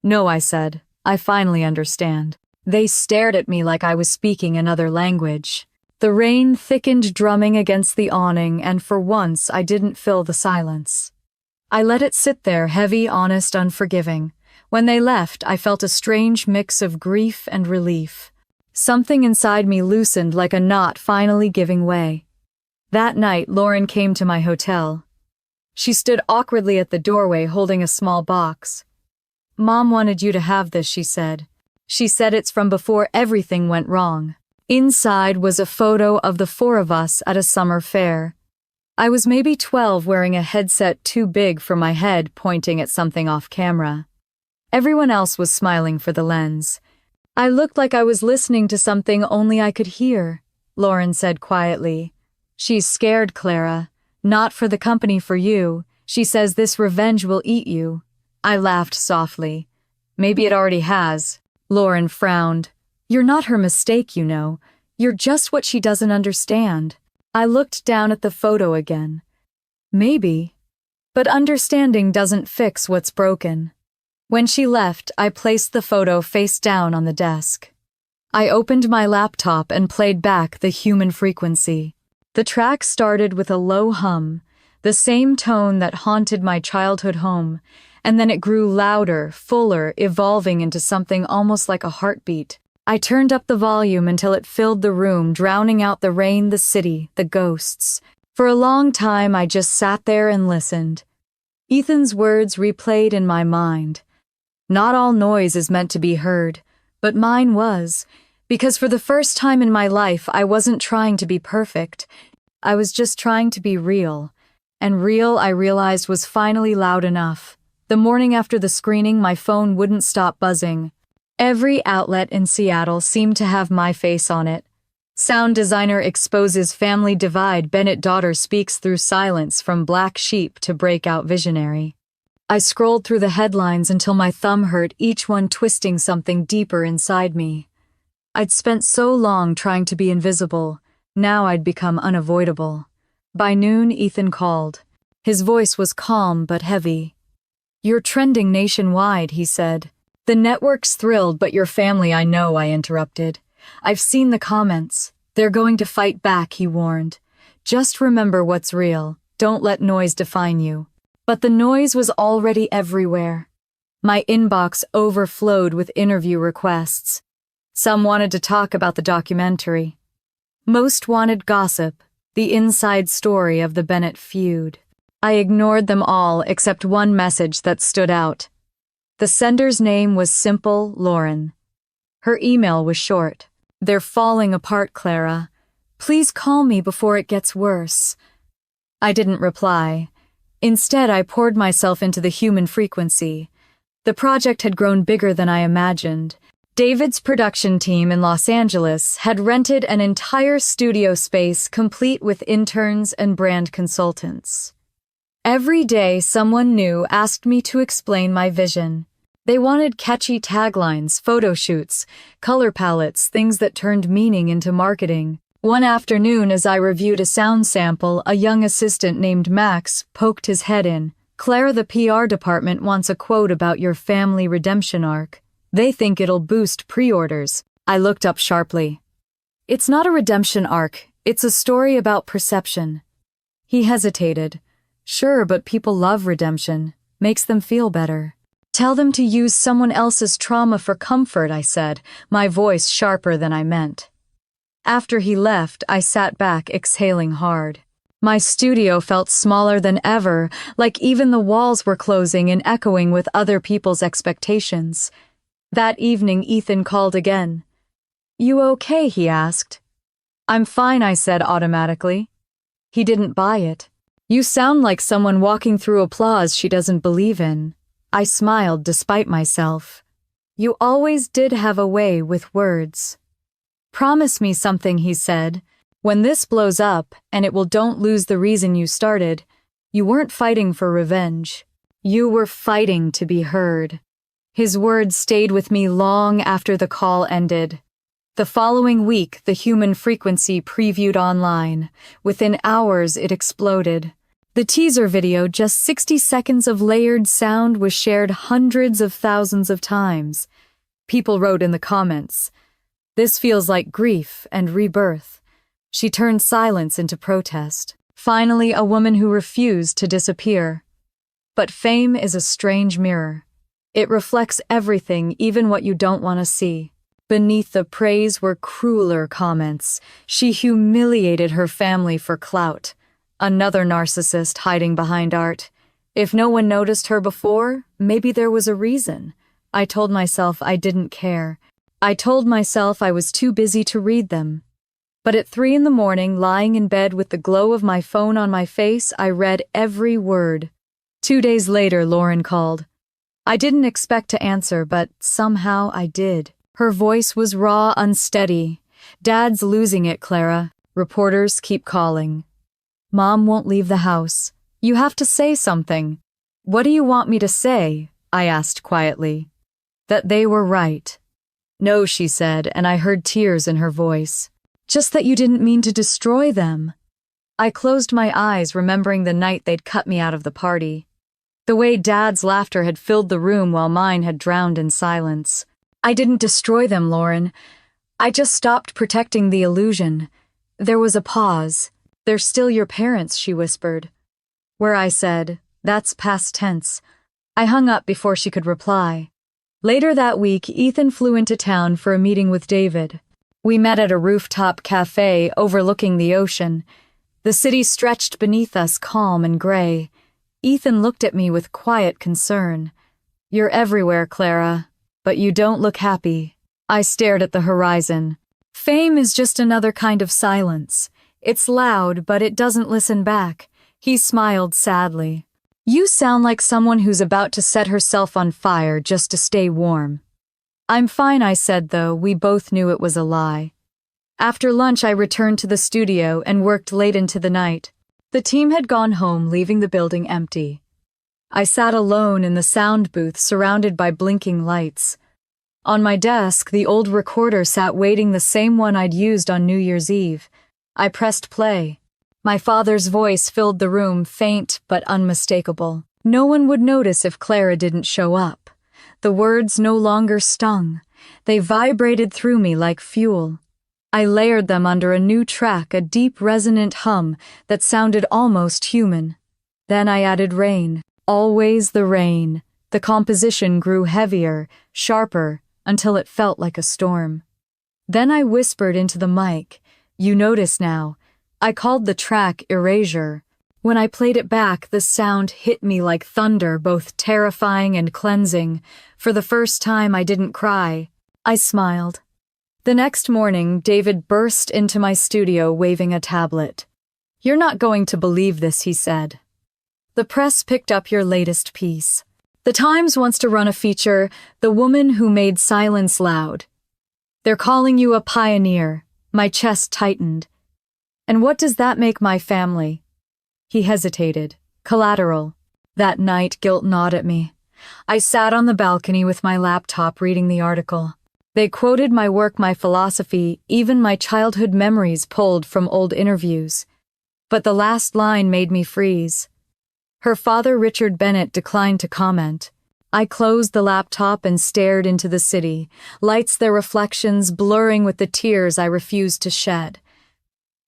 "No," I said. "I finally understand." They stared at me like I was speaking another language. The rain thickened, drumming against the awning, and for once I didn't fill the silence. I let it sit there, heavy, honest, unforgiving. When they left, I felt a strange mix of grief and relief. Something inside me loosened like a knot finally giving way. That night, Lauren came to my hotel. She stood awkwardly at the doorway holding a small box. "Mom wanted you to have this," she said. She said it's from before everything went wrong. Inside was a photo of the four of us at a summer fair. I was maybe 12, wearing a headset too big for my head, pointing at something off camera. Everyone else was smiling for the lens. "I looked like I was listening to something only I could hear," Lauren said quietly. "She's scared, Clara. Not for the company, for you. She says this revenge will eat you." I laughed softly. "Maybe it already has." Lauren frowned. "You're not her mistake, you know. You're just what she doesn't understand." I looked down at the photo again. Maybe. But understanding doesn't fix what's broken. When she left, I placed the photo face down on the desk. I opened my laptop and played back The Human Frequency. The track started with a low hum, the same tone that haunted my childhood home, and then it grew louder, fuller, evolving into something almost like a heartbeat. I turned up the volume until it filled the room, drowning out the rain, the city, the ghosts. For a long time, I just sat there and listened. Ethan's words replayed in my mind. Not all noise is meant to be heard, but mine was, because for the first time in my life, I wasn't trying to be perfect. I was just trying to be real. And real, I realized, was finally loud enough. The morning after the screening, my phone wouldn't stop buzzing. Every outlet in Seattle seemed to have my face on it. Sound designer exposes family divide. Bennett daughter speaks through silence, from black sheep to breakout visionary. I scrolled through the headlines until my thumb hurt, each one twisting something deeper inside me. I'd spent so long trying to be invisible. Now I'd become unavoidable. By noon, Ethan called. His voice was calm but heavy. "You're trending nationwide," he said. "The network's thrilled, but your family, I know," I interrupted. "I've seen the comments. They're going to fight back," he warned. "Just remember what's real. Don't let noise define you." But the noise was already everywhere. My inbox overflowed with interview requests. Some wanted to talk about the documentary. Most wanted gossip, the inside story of the Bennett feud. I ignored them all except one message that stood out. The sender's name was simple: Lauren. Her email was short. "They're falling apart, Clara. Please call me before it gets worse." I didn't reply. Instead, I poured myself into The Human Frequency. The project had grown bigger than I imagined. David's production team in Los Angeles had rented an entire studio space complete with interns and brand consultants. Every day, someone new asked me to explain my vision. They wanted catchy taglines, photo shoots, color palettes, things that turned meaning into marketing. One afternoon, as I reviewed a sound sample, a young assistant named Max poked his head in. "Clara, the PR department wants a quote about your family redemption arc. They think it'll boost pre-orders." I looked up sharply. "It's not a redemption arc. It's a story about perception." He hesitated. "Sure, but people love redemption. Makes them feel better." "Tell them to use someone else's trauma for comfort," I said, my voice sharper than I meant. After he left, I sat back, exhaling hard. My studio felt smaller than ever, like even the walls were closing and echoing with other people's expectations. That evening, Ethan called again. "You okay?" he asked. "I'm fine," I said automatically. He didn't buy it. "You sound like someone walking through applause she doesn't believe in." I smiled despite myself. "You always did have a way with words." "Promise me something," he said. "When this blows up, and it will, don't lose the reason you started. You weren't fighting for revenge. You were fighting to be heard." His words stayed with me long after the call ended. The following week, The Human Frequency previewed online. Within hours, it exploded. The teaser video, just 60 seconds of layered sound, was shared hundreds of thousands of times. People wrote in the comments, "This feels like grief and rebirth." She turned silence into protest. Finally, a woman who refused to disappear. But fame is a strange mirror. It reflects everything, even what you don't want to see. Beneath the praise were crueler comments. She humiliated her family for clout. Another narcissist hiding behind art. If no one noticed her before, maybe there was a reason. I told myself I didn't care. I told myself I was too busy to read them. But at 3 a.m, lying in bed with the glow of my phone on my face, I read every word. 2 days later, Lauren called. I didn't expect to answer, but somehow I did. Her voice was raw, unsteady. Dad's losing it, Clara. Reporters keep calling. Mom won't leave the house. You have to say something. What do you want me to say? I asked quietly. That they were right. No, she said, and I heard tears in her voice. Just that you didn't mean to destroy them. I closed my eyes, remembering the night they'd cut me out of the party. The way Dad's laughter had filled the room while mine had drowned in silence. I didn't destroy them, Lauren. I just stopped protecting the illusion. There was a pause. They're still your parents, she whispered. Where I said, that's past tense. I hung up before she could reply. Later that week, Ethan flew into town for a meeting with David. We met at a rooftop cafe overlooking the ocean. The city stretched beneath us, calm and gray. Ethan looked at me with quiet concern. You're everywhere, Clara, but you don't look happy. I stared at the horizon. Fame is just another kind of silence. It's loud, but it doesn't listen back. He smiled sadly. You sound like someone who's about to set herself on fire just to stay warm. I'm fine, I said, though we both knew it was a lie. After lunch, I returned to the studio and worked late into the night. The team had gone home, leaving the building empty. I sat alone in the sound booth, surrounded by blinking lights. On my desk, the old recorder sat waiting, the same one I'd used on New Year's Eve. I pressed play. My father's voice filled the room, faint but unmistakable. No one would notice if Clara didn't show up. The words no longer stung. They vibrated through me like fuel. I layered them under a new track, a deep resonant hum that sounded almost human. Then I added rain. Always the rain. The composition grew heavier, sharper, until it felt like a storm. Then I whispered into the mic. You notice now. I called the track Erasure. When I played it back, the sound hit me like thunder, both terrifying and cleansing. For the first time, I didn't cry. I smiled. The next morning, David burst into my studio waving a tablet. You're not going to believe this, he said. The press picked up your latest piece. The Times wants to run a feature, The Woman Who Made Silence Loud. They're calling you a pioneer. My chest tightened. And what does that make my family? He hesitated. Collateral. That night, guilt gnawed at me. I sat on the balcony with my laptop reading the article. They quoted my work, my philosophy, even my childhood memories pulled from old interviews. But the last line made me freeze. Her father, Richard Bennett, declined to comment. I closed the laptop and stared into the city, lights, their reflections blurring with the tears I refused to shed.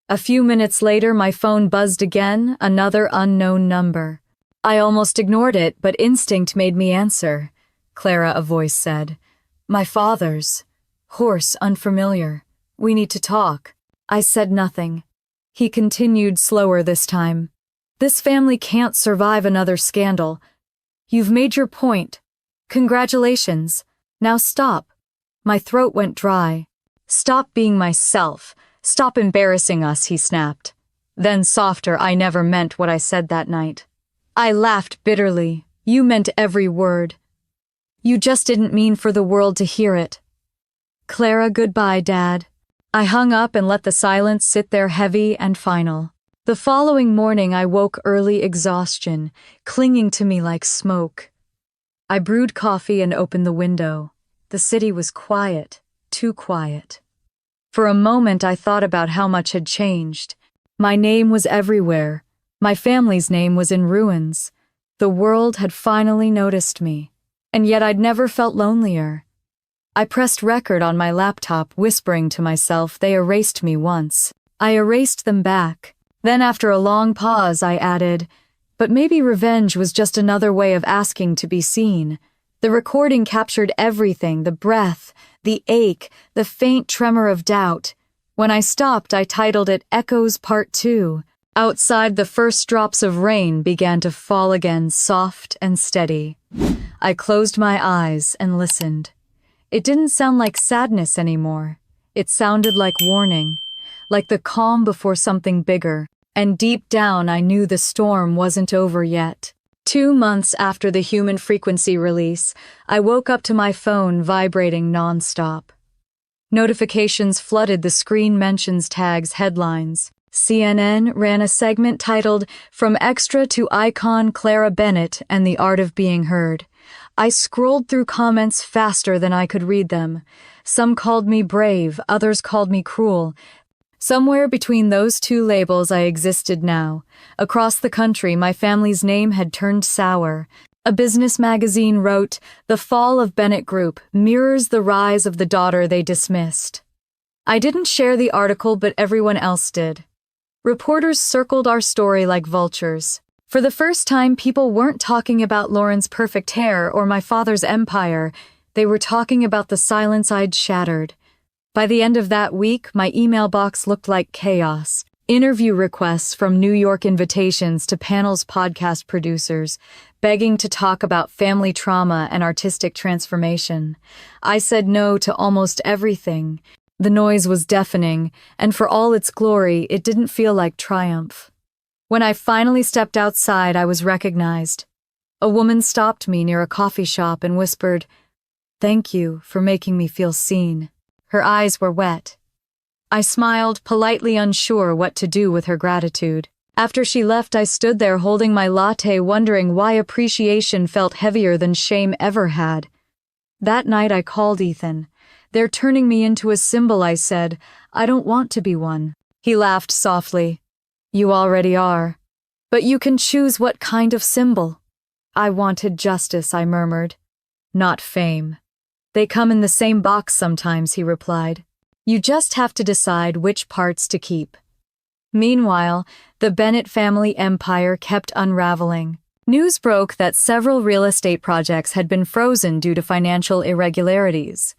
A few minutes later, my phone buzzed again, another unknown number. I almost ignored it, but instinct made me answer. Clara, a voice said. My father's. Hoarse, unfamiliar. We need to talk. I said nothing. He continued, slower this time. This family can't survive another scandal. You've made your point. Congratulations. Now stop. My throat went dry. Stop being myself. Stop embarrassing us, he snapped. Then softer, I never meant what I said that night. I laughed bitterly. You meant every word. You just didn't mean for the world to hear it. Clara, goodbye, Dad. I hung up and let the silence sit there heavy and final. The following morning I woke early, exhaustion, clinging to me like smoke. I brewed coffee and opened the window. The city was quiet, too quiet. For a moment I thought about how much had changed. My name was everywhere. My family's name was in ruins. The world had finally noticed me. And yet I'd never felt lonelier. I pressed record on my laptop, whispering to myself, they erased me once. I erased them back. Then after a long pause, I added, "But maybe revenge was just another way of asking to be seen." The recording captured everything, the breath, the ache, the faint tremor of doubt. When I stopped, I titled it Echoes Part 2. Outside, the first drops of rain began to fall again, soft and steady. I closed my eyes and listened. It didn't sound like sadness anymore. It sounded like warning, like the calm before something bigger. And deep down, I knew the storm wasn't over yet. 2 months after the Human Frequency release, I woke up to my phone vibrating nonstop. Notifications flooded the screen, mentions, tags, headlines. CNN ran a segment titled "From Extra to Icon Clara Bennett and the Art of Being Heard." I scrolled through comments faster than I could read them. Some called me brave, others called me cruel. Somewhere between those two labels I existed now. Across the country, my family's name had turned sour. A business magazine wrote, "The fall of Bennett Group mirrors the rise of the daughter they dismissed." I didn't share the article, but everyone else did. Reporters circled our story like vultures. For the first time, people weren't talking about Lauren's perfect hair or my father's empire. They were talking about the silence I'd shattered. By the end of that week, my email box looked like chaos. Interview requests from New York invitations to panels, podcast producers, begging to talk about family trauma and artistic transformation. I said no to almost everything. The noise was deafening, and for all its glory, it didn't feel like triumph. When I finally stepped outside, I was recognized. A woman stopped me near a coffee shop and whispered, "Thank you for making me feel seen." Her eyes were wet. I smiled, politely unsure what to do with her gratitude. After she left, I stood there holding my latte, wondering why appreciation felt heavier than shame ever had. That night I called Ethan. "They're turning me into a symbol," I said. "I don't want to be one." He laughed softly. "You already are. But you can choose what kind of symbol." "I wanted justice," I murmured. "Not fame." "They come in the same box sometimes," he replied. "You just have to decide which parts to keep." Meanwhile, the Bennett family empire kept unraveling. News broke that several real estate projects had been frozen due to financial irregularities.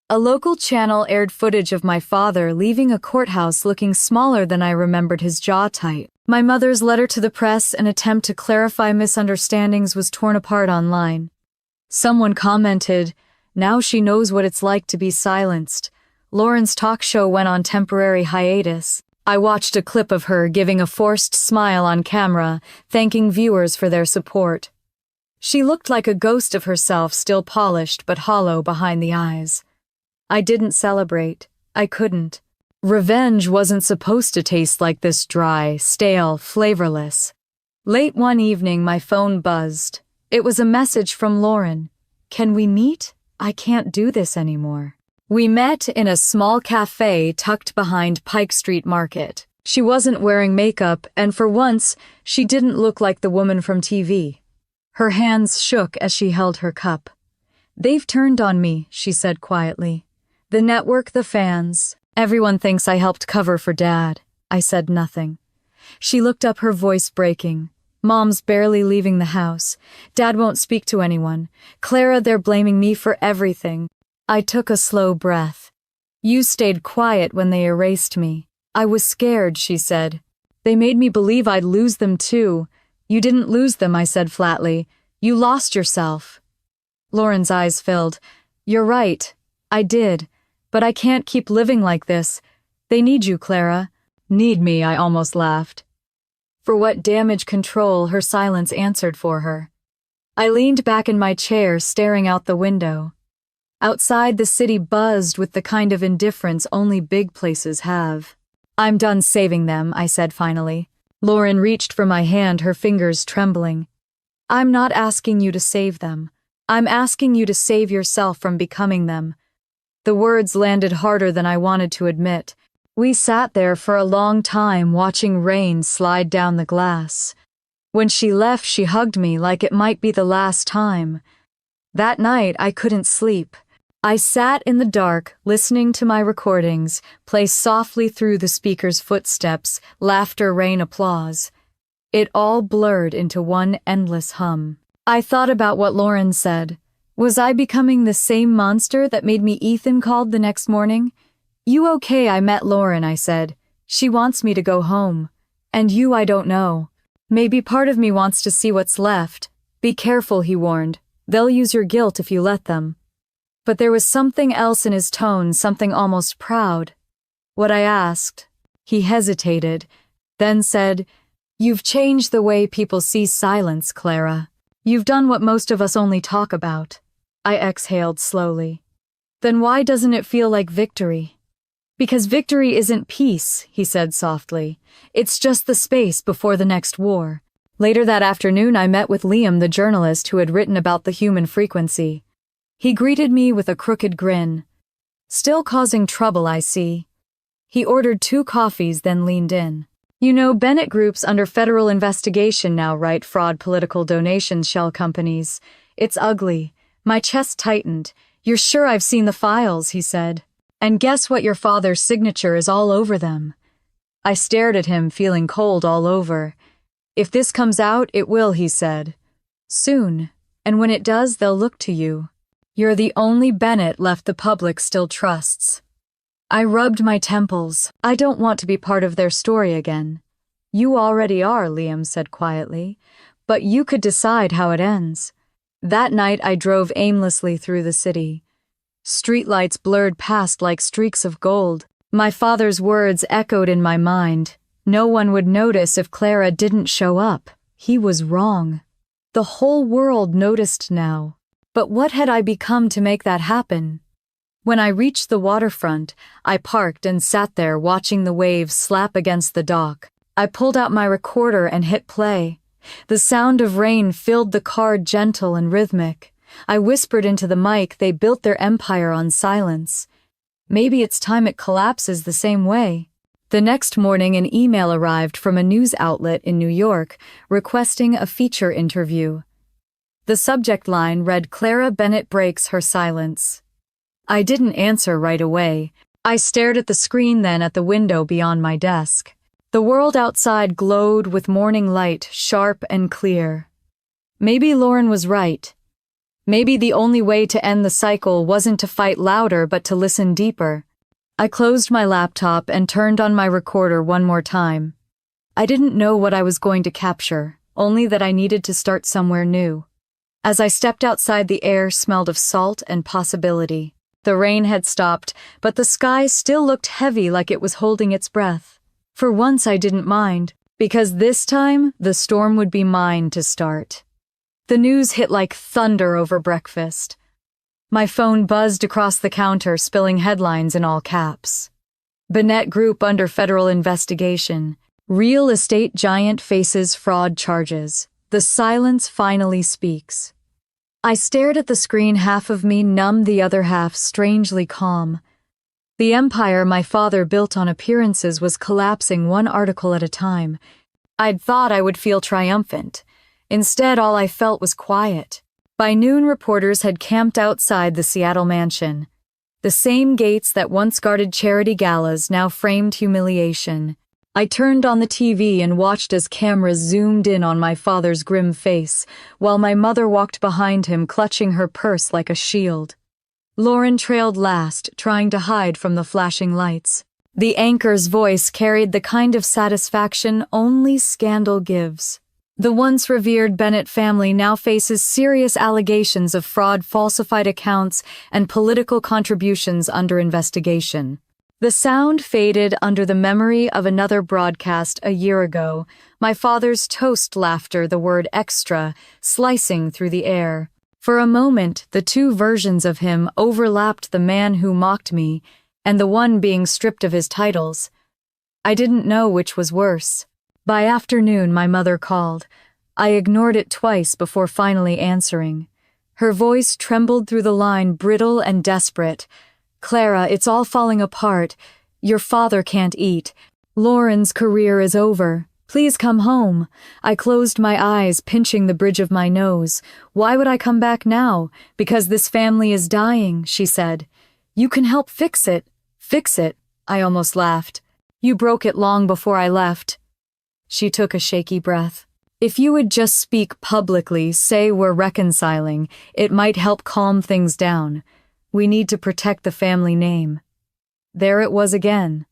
A local channel aired footage of my father leaving a courthouse looking smaller than I remembered, his jaw tight. My mother's letter to the press, an attempt to clarify misunderstandings, was torn apart online. Someone commented, "Now she knows what it's like to be silenced." Lauren's talk show went on temporary hiatus. I watched a clip of her giving a forced smile on camera, thanking viewers for their support. She looked like a ghost of herself, still polished but hollow behind the eyes. I didn't celebrate. I couldn't. Revenge wasn't supposed to taste like this, dry, stale, flavorless. Late one evening, my phone buzzed. It was a message from Lauren. "Can we meet? I can't do this anymore." We met in a small cafe tucked behind Pike Street Market. She wasn't wearing makeup, and for once, she didn't look like the woman from TV. Her hands shook as she held her cup. "They've turned on me," she said quietly. "The network, the fans. Everyone thinks I helped cover for Dad." I said nothing. She looked up, her voice breaking. "Mom's barely leaving the house. Dad won't speak to anyone. Clara, they're blaming me for everything." I took a slow breath. "You stayed quiet when they erased me." "I was scared," she said. "They made me believe I'd lose them too." "You didn't lose them," I said flatly. "You lost yourself." Lauren's eyes filled. "You're right. I did. But I can't keep living like this. They need you, Clara." "Need me?" I almost laughed. For what damage control, her silence answered for her. I leaned back in my chair, staring out the window. Outside, the city buzzed with the kind of indifference only big places have. "I'm done saving them," I said finally. Lauren reached for my hand, her fingers trembling. "I'm not asking you to save them. I'm asking you to save yourself from becoming them." The words landed harder than I wanted to admit. We sat there for a long time, watching rain slide down the glass. When she left, she hugged me like it might be the last time. That night, I couldn't sleep. I sat in the dark, listening to my recordings, play softly through the speaker's footsteps, laughter, rain, applause. It all blurred into one endless hum. I thought about what Lauren said. Was I becoming the same monster that made me Ethan called the next morning? You okay? I met Lauren, I said. She wants me to go home. And you, I don't know. Maybe part of me wants to see what's left. Be careful, he warned. They'll use your guilt if you let them. But there was something else in his tone, something almost proud. What I asked. He hesitated, then said, "You've changed the way people see silence, Clara. You've done what most of us only talk about." I exhaled slowly. Then why doesn't it feel like victory? Because victory isn't peace, he said softly. It's just the space before the next war. Later that afternoon, I met with Liam, the journalist who had written about the human frequency. He greeted me with a crooked grin. Still causing trouble, I see. He ordered 2 coffees, then leaned in. You know, Bennett Group's under federal investigation now, right? Fraud, political donations, shell companies. It's ugly. My chest tightened. You're sure I've seen the files, he said. And guess what? Your father's signature is all over them. I stared at him, feeling cold all over. If this comes out, it will, he said. Soon. And when it does, they'll look to you. You're the only Bennett left the public still trusts. I rubbed my temples. I don't want to be part of their story again. You already are, Liam said quietly. But you could decide how it ends. That night I drove aimlessly through the city. Streetlights blurred past like streaks of gold. My father's words echoed in my mind. No one would notice if Clara didn't show up. He was wrong. The whole world noticed now. But what had I become to make that happen? When I reached the waterfront, I parked and sat there watching the waves slap against the dock. I pulled out my recorder and hit play. The sound of rain filled the car, gentle and rhythmic. I whispered into the mic, they built their empire on silence. Maybe it's time it collapses the same way. The next morning, an email arrived from a news outlet in New York requesting a feature interview. The subject line read, "Clara Bennett breaks her silence." I didn't answer right away. I stared at the screen, then at the window beyond my desk. The world outside glowed with morning light, sharp and clear. Maybe Lauren was right. Maybe the only way to end the cycle wasn't to fight louder but to listen deeper. I closed my laptop and turned on my recorder one more time. I didn't know what I was going to capture, only that I needed to start somewhere new. As I stepped outside, the air smelled of salt and possibility. The rain had stopped, but the sky still looked heavy, like it was holding its breath. For once I didn't mind, because this time the storm would be mine to start. The news hit like thunder over breakfast. My phone buzzed across the counter, spilling headlines in all caps. Bennett Group under federal investigation. Real estate giant faces fraud charges. The silence finally speaks. I stared at the screen, half of me numb, the other half strangely calm. The empire my father built on appearances was collapsing one article at a time. I'd thought I would feel triumphant. Instead, all I felt was quiet. By noon, reporters had camped outside the Seattle mansion. The same gates that once guarded charity galas now framed humiliation. I turned on the TV and watched as cameras zoomed in on my father's grim face, while my mother walked behind him, clutching her purse like a shield. Lauren trailed last, trying to hide from the flashing lights. The anchor's voice carried the kind of satisfaction only scandal gives. The once revered Bennett family now faces serious allegations of fraud, falsified accounts, and political contributions under investigation. The sound faded under the memory of another broadcast a year ago, my father's toast laughter, the word extra, slicing through the air. For a moment, the two versions of him overlapped, the man who mocked me, and the one being stripped of his titles. I didn't know which was worse. By afternoon, my mother called. I ignored it twice before finally answering. Her voice trembled through the line, brittle and desperate. "Clara, it's all falling apart. Your father can't eat. Lauren's career is over. Please come home. I closed my eyes, pinching the bridge of my nose. Why would I come back now? Because this family is dying, she said. You can help fix it. Fix it, I almost laughed. You broke it long before I left. She took a shaky breath. If you would just speak publicly, say we're reconciling, it might help calm things down. We need to protect the family name. There it was again.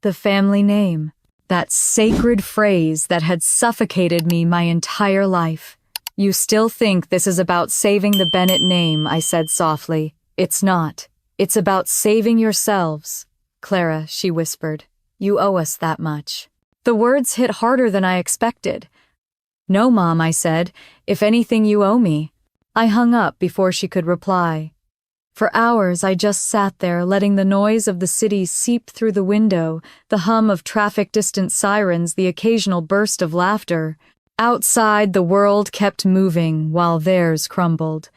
The family name. That sacred phrase that had suffocated me my entire life. You still think this is about saving the Bennett name, I said softly. It's not. It's about saving yourselves. Clara, she whispered. You owe us that much. The words hit harder than I expected. No, Mom, I said. If anything, you owe me. I hung up before she could reply. For hours I just sat there, letting the noise of the city seep through the window, the hum of traffic-distant sirens, the occasional burst of laughter. Outside, the world kept moving while theirs crumbled.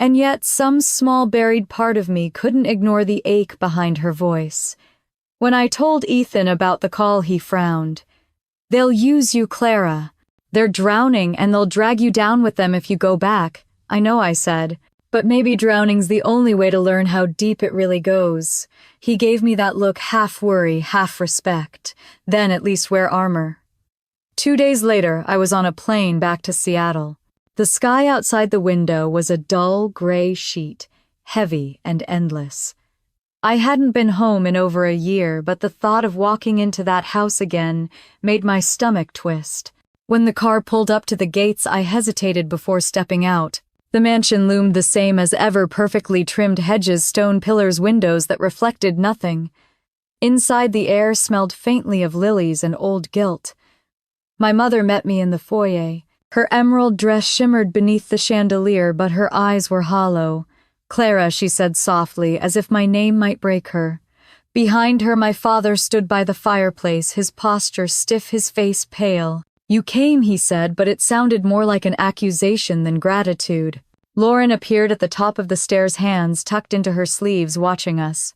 And yet some small buried part of me couldn't ignore the ache behind her voice. When I told Ethan about the call, he frowned. They'll use you, Clara. They're drowning and they'll drag you down with them if you go back. I know, I said. But maybe drowning's the only way to learn how deep it really goes. He gave me that look, half worry, half respect. Then at least wear armor. 2 days later, I was on a plane back to Seattle. The sky outside the window was a dull gray sheet, heavy and endless. I hadn't been home in over a year, but the thought of walking into that house again made my stomach twist. When the car pulled up to the gates, I hesitated before stepping out. The mansion loomed the same as ever, perfectly trimmed hedges, stone pillars, windows that reflected nothing. Inside, the air smelled faintly of lilies and old gilt. My mother met me in the foyer. Her emerald dress shimmered beneath the chandelier, but her eyes were hollow. Clara, she said softly, as if my name might break her. Behind her, my father stood by the fireplace, his posture stiff, his face pale. You came, he said, but it sounded more like an accusation than gratitude. Lauren appeared at the top of the stairs, hands tucked into her sleeves, watching us.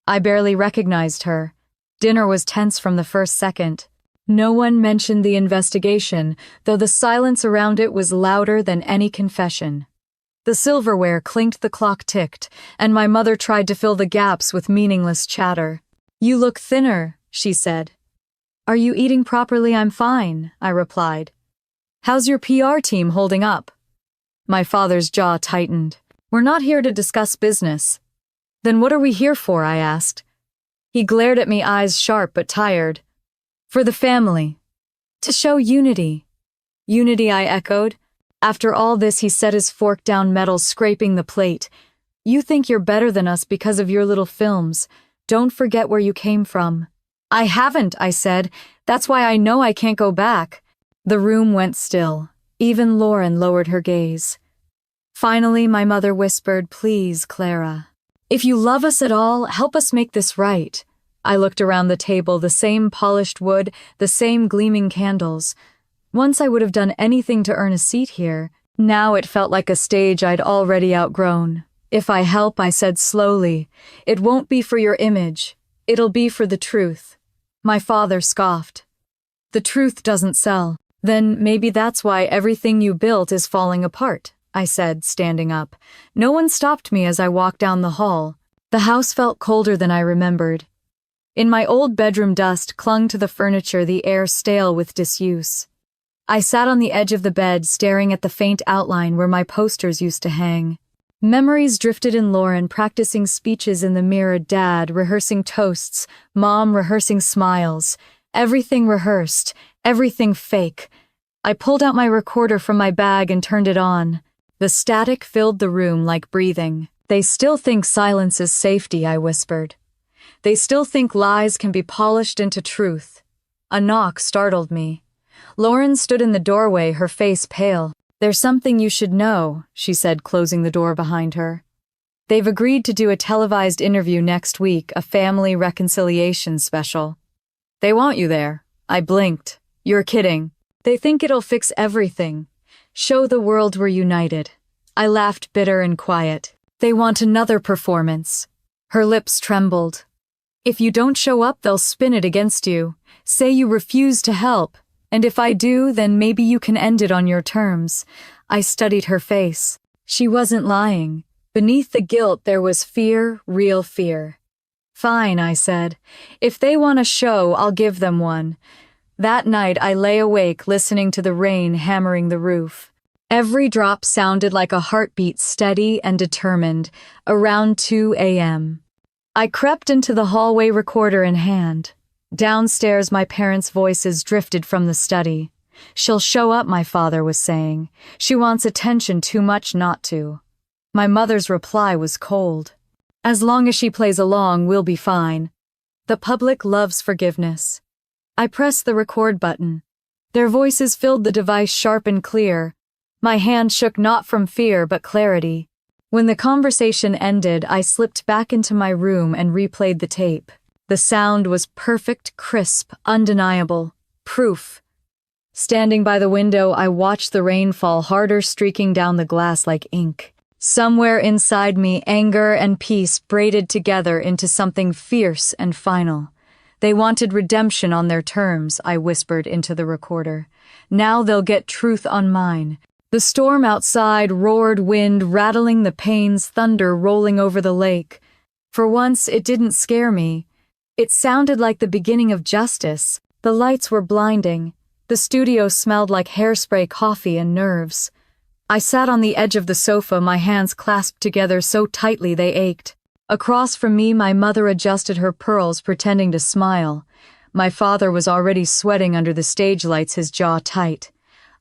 I barely recognized her. Dinner was tense from the first second. No one mentioned the investigation, though the silence around it was louder than any confession. The silverware clinked, the clock ticked, and my mother tried to fill the gaps with meaningless chatter. You look thinner, she said. Are you eating properly? I'm fine, I replied. How's your PR team holding up? My father's jaw tightened. We're not here to discuss business. Then what are we here for? I asked. He glared at me, eyes sharp but tired. For the family. To show unity. Unity, I echoed. After all this, he set his fork down, metal scraping the plate. You think you're better than us because of your little films. Don't forget where you came from. I haven't, I said. That's why I know I can't go back. The room went still. Even Lauren lowered her gaze. Finally, my mother whispered, Please, Clara. If you love us at all, help us make this right. I looked around the table, the same polished wood, the same gleaming candles. Once I would have done anything to earn a seat here. Now it felt like a stage I'd already outgrown. If I help, I said slowly, it won't be for your image. It'll be for the truth. My father scoffed. The truth doesn't sell. Then maybe that's why everything you built is falling apart, I said, standing up. No one stopped me as I walked down the hall. The house felt colder than I remembered. In my old bedroom, dust clung to the furniture, the air stale with disuse. I sat on the edge of the bed, staring at the faint outline where my posters used to hang. Memories drifted in Lauren, practicing speeches in the mirror, Dad rehearsing toasts, Mom rehearsing smiles. Everything rehearsed, everything fake. I pulled out my recorder from my bag and turned it on. The static filled the room like breathing. They still think silence is safety, I whispered. They still think lies can be polished into truth. A knock startled me. Lauren stood in the doorway, her face pale. There's something you should know, she said, closing the door behind her. They've agreed to do a televised interview next week, a family reconciliation special. They want you there. I blinked. You're kidding. They think it'll fix everything. Show the world we're united. I laughed, bitter and quiet. They want another performance. Her lips trembled. If you don't show up, they'll spin it against you. Say you refuse to help. And if I do, then maybe you can end it on your terms. I studied her face. She wasn't lying. Beneath the guilt there was fear, real fear. Fine, I said. If they want a show, I'll give them one. That night I lay awake listening to the rain hammering the roof. Every drop sounded like a heartbeat, steady and determined, around 2 a.m. I crept into the hallway, recorder in hand. Downstairs my parents' voices drifted from the study. She'll show up, my father was saying. She wants attention too much not to. My mother's reply was cold. As long as she plays along, we'll be fine. The public loves forgiveness. I pressed the record button. Their voices filled the device sharp and clear. My hand shook not from fear but clarity. When the conversation ended, I slipped back into my room and replayed the tape. The sound was perfect, crisp, undeniable. Proof. Standing by the window, I watched the rain fall harder, streaking down the glass like ink. Somewhere inside me, anger and peace braided together into something fierce and final. They wanted redemption on their terms, I whispered into the recorder. Now they'll get truth on mine. The storm outside roared, wind rattling the panes, thunder rolling over the lake. For once, it didn't scare me. It sounded like the beginning of justice. The lights were blinding. The studio smelled like hairspray, coffee, and nerves. I sat on the edge of the sofa, my hands clasped together so tightly they ached. Across from me, my mother adjusted her pearls, pretending to smile. My father was already sweating under the stage lights, his jaw tight.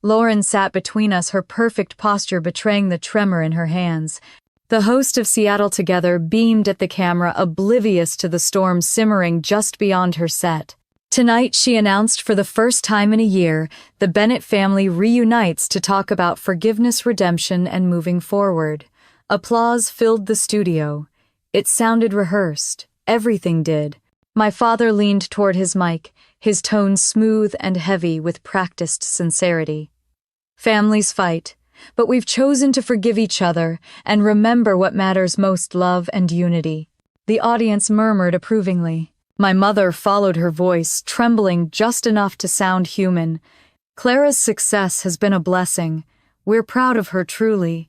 Lauren sat between us, her perfect posture betraying the tremor in her hands. The host of Seattle Together beamed at the camera, oblivious to the storm simmering just beyond her set. Tonight, she announced, for the first time in a year, the Bennett family reunites to talk about forgiveness, redemption, and moving forward. Applause filled the studio. It sounded rehearsed. Everything did. My father leaned toward his mic, his tone smooth and heavy with practiced sincerity. Families fight, but we've chosen to forgive each other and remember what matters most: love and unity. The audience murmured approvingly. My mother followed her voice, trembling just enough to sound human. Clara's success has been a blessing. We're proud of her, truly.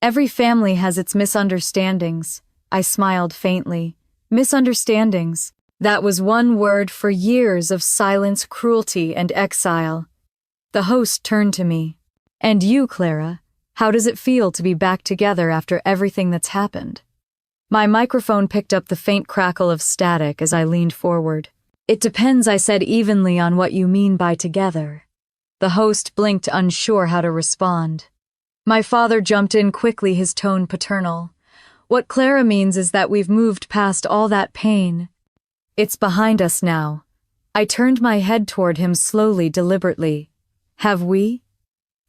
Every family has its misunderstandings. I smiled faintly. Misunderstandings. That was one word for years of silence, cruelty, and exile. The host turned to me. And you, Clara, how does it feel to be back together after everything that's happened? My microphone picked up the faint crackle of static as I leaned forward. It depends, I said evenly, on what you mean by together. The host blinked, unsure how to respond. My father jumped in quickly, his tone paternal. What Clara means is that we've moved past all that pain. It's behind us now. I turned my head toward him slowly, deliberately. Have we?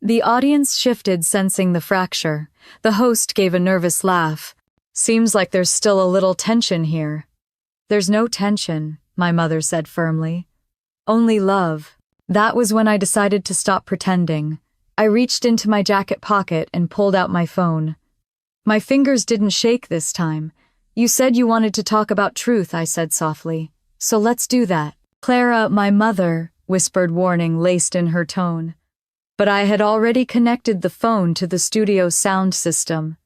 The audience shifted, sensing the fracture. The host gave a nervous laugh. Seems like there's still a little tension here. There's no tension, my mother said firmly. Only love. That was when I decided to stop pretending. I reached into my jacket pocket and pulled out my phone. My fingers didn't shake this time. You said you wanted to talk about truth, I said softly. So let's do that. Clara, my mother, whispered warning laced in her tone. But I had already connected the phone to the studio sound system.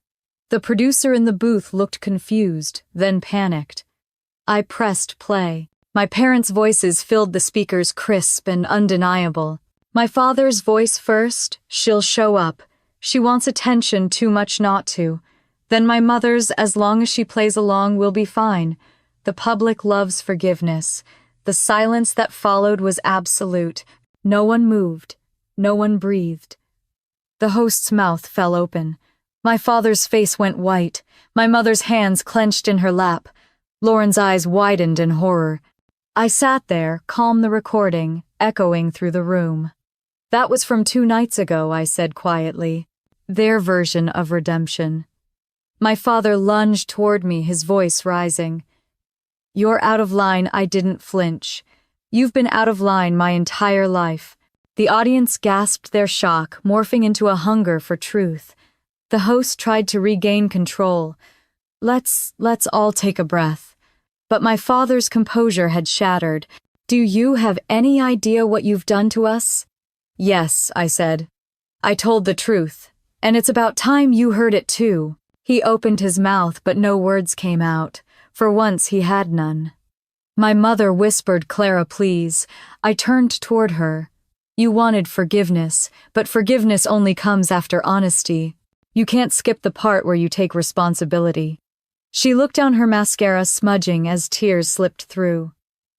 The producer in the booth looked confused, then panicked. I pressed play. My parents' voices filled the speakers, crisp and undeniable. My father's voice first: she'll show up. She wants attention too much not to. Then my mother's: as long as she plays along, we'll be fine. The public loves forgiveness. The silence that followed was absolute. No one moved. No one breathed. The host's mouth fell open. My father's face went white. My mother's hands clenched in her lap. Lauren's eyes widened in horror. I sat there, calm, the recording echoing through the room. That was from 2 nights ago, I said quietly. Their version of redemption. My father lunged toward me, his voice rising. You're out of line. I didn't flinch. You've been out of line my entire life. The audience gasped their shock, morphing into a hunger for truth. The host tried to regain control. Let's all take a breath. But my father's composure had shattered. Do you have any idea what you've done to us? Yes, I said. I told the truth, and it's about time you heard it too. He opened his mouth, but no words came out. For once he had none. My mother whispered, "Clara, please." I turned toward her. You wanted forgiveness, but forgiveness only comes after honesty. You can't skip the part where you take responsibility. She looked down her mascara, smudging as tears slipped through.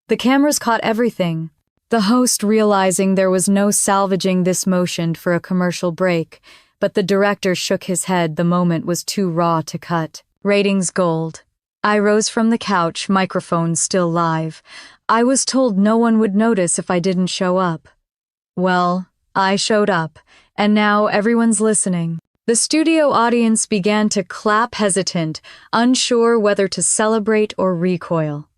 The cameras caught everything. The host, realizing there was no salvaging this, motioned for a commercial break, but the director shook his head. The moment was too raw to cut. Ratings gold. I rose from the couch, microphone still live. I was told no one would notice if I didn't show up. Well, I showed up, and now everyone's listening. The studio audience began to clap, hesitant, unsure whether to celebrate or recoil.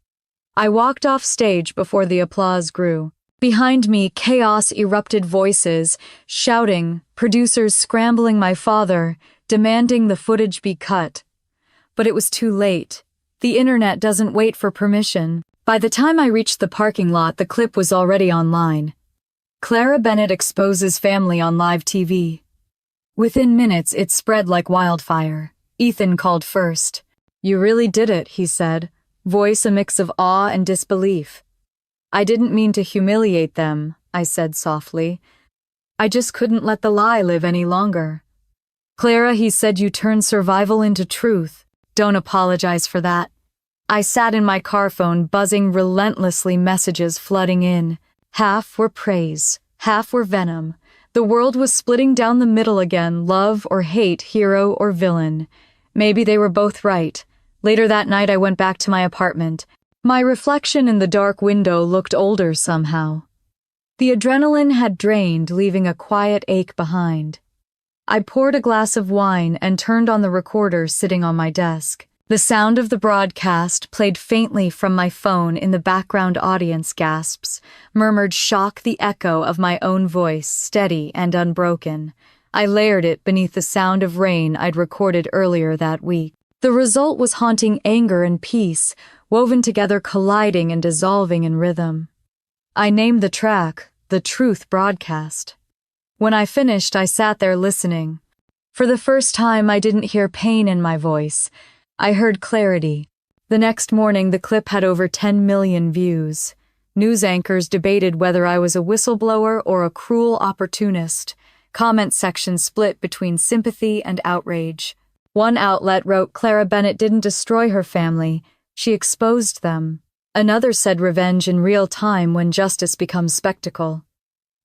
I walked off stage before the applause grew. Behind me, chaos erupted, voices shouting, producers scrambling, my father demanding the footage be cut. But it was too late. The internet doesn't wait for permission. By the time I reached the parking lot, the clip was already online. Clara Bennett exposes family on live TV. Within minutes, it spread like wildfire. Ethan called first. "You really did it," he said, voice a mix of awe and disbelief. "I didn't mean to humiliate them," I said softly. "I just couldn't let the lie live any longer." "Clara," he said, "you turned survival into truth. Don't apologize for that." I sat in my car phone, buzzing relentlessly, messages flooding in. Half were praise, half were venom. The world was splitting down the middle again, love or hate, hero or villain. Maybe they were both right. Later that night, I went back to my apartment. My reflection in the dark window looked older somehow. The adrenaline had drained, leaving a quiet ache behind. I poured a glass of wine and turned on the recorder sitting on my desk. The sound of the broadcast played faintly from my phone. In the background, audience gasps, murmured shock, the echo of my own voice, steady and unbroken. I layered it beneath the sound of rain I'd recorded earlier that week. The result was haunting anger and peace, woven together, colliding and dissolving in rhythm. I named the track, "The Truth Broadcast." When I finished, I sat there listening. For the first time, I didn't hear pain in my voice. I heard clarity. The next morning, the clip had over 10 million views. News anchors debated whether I was a whistleblower or a cruel opportunist. Comment sections split between sympathy and outrage. One outlet wrote, "Clara Bennett didn't destroy her family, she exposed them." Another said, "Revenge in real time when justice becomes spectacle."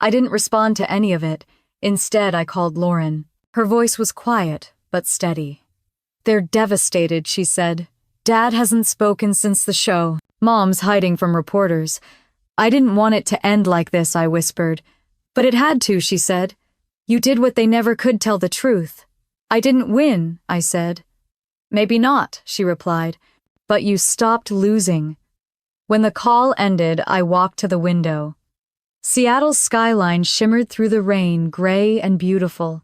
I didn't respond to any of it. Instead, I called Lauren. Her voice was quiet, but steady. "They're devastated," she said. "Dad hasn't spoken since the show. Mom's hiding from reporters." "I didn't want it to end like this," I whispered. "But it had to," she said. "You did what they never could, tell the truth." "I didn't win," I said. "Maybe not," she replied. "But you stopped losing." When the call ended, I walked to the window. Seattle's skyline shimmered through the rain, gray and beautiful.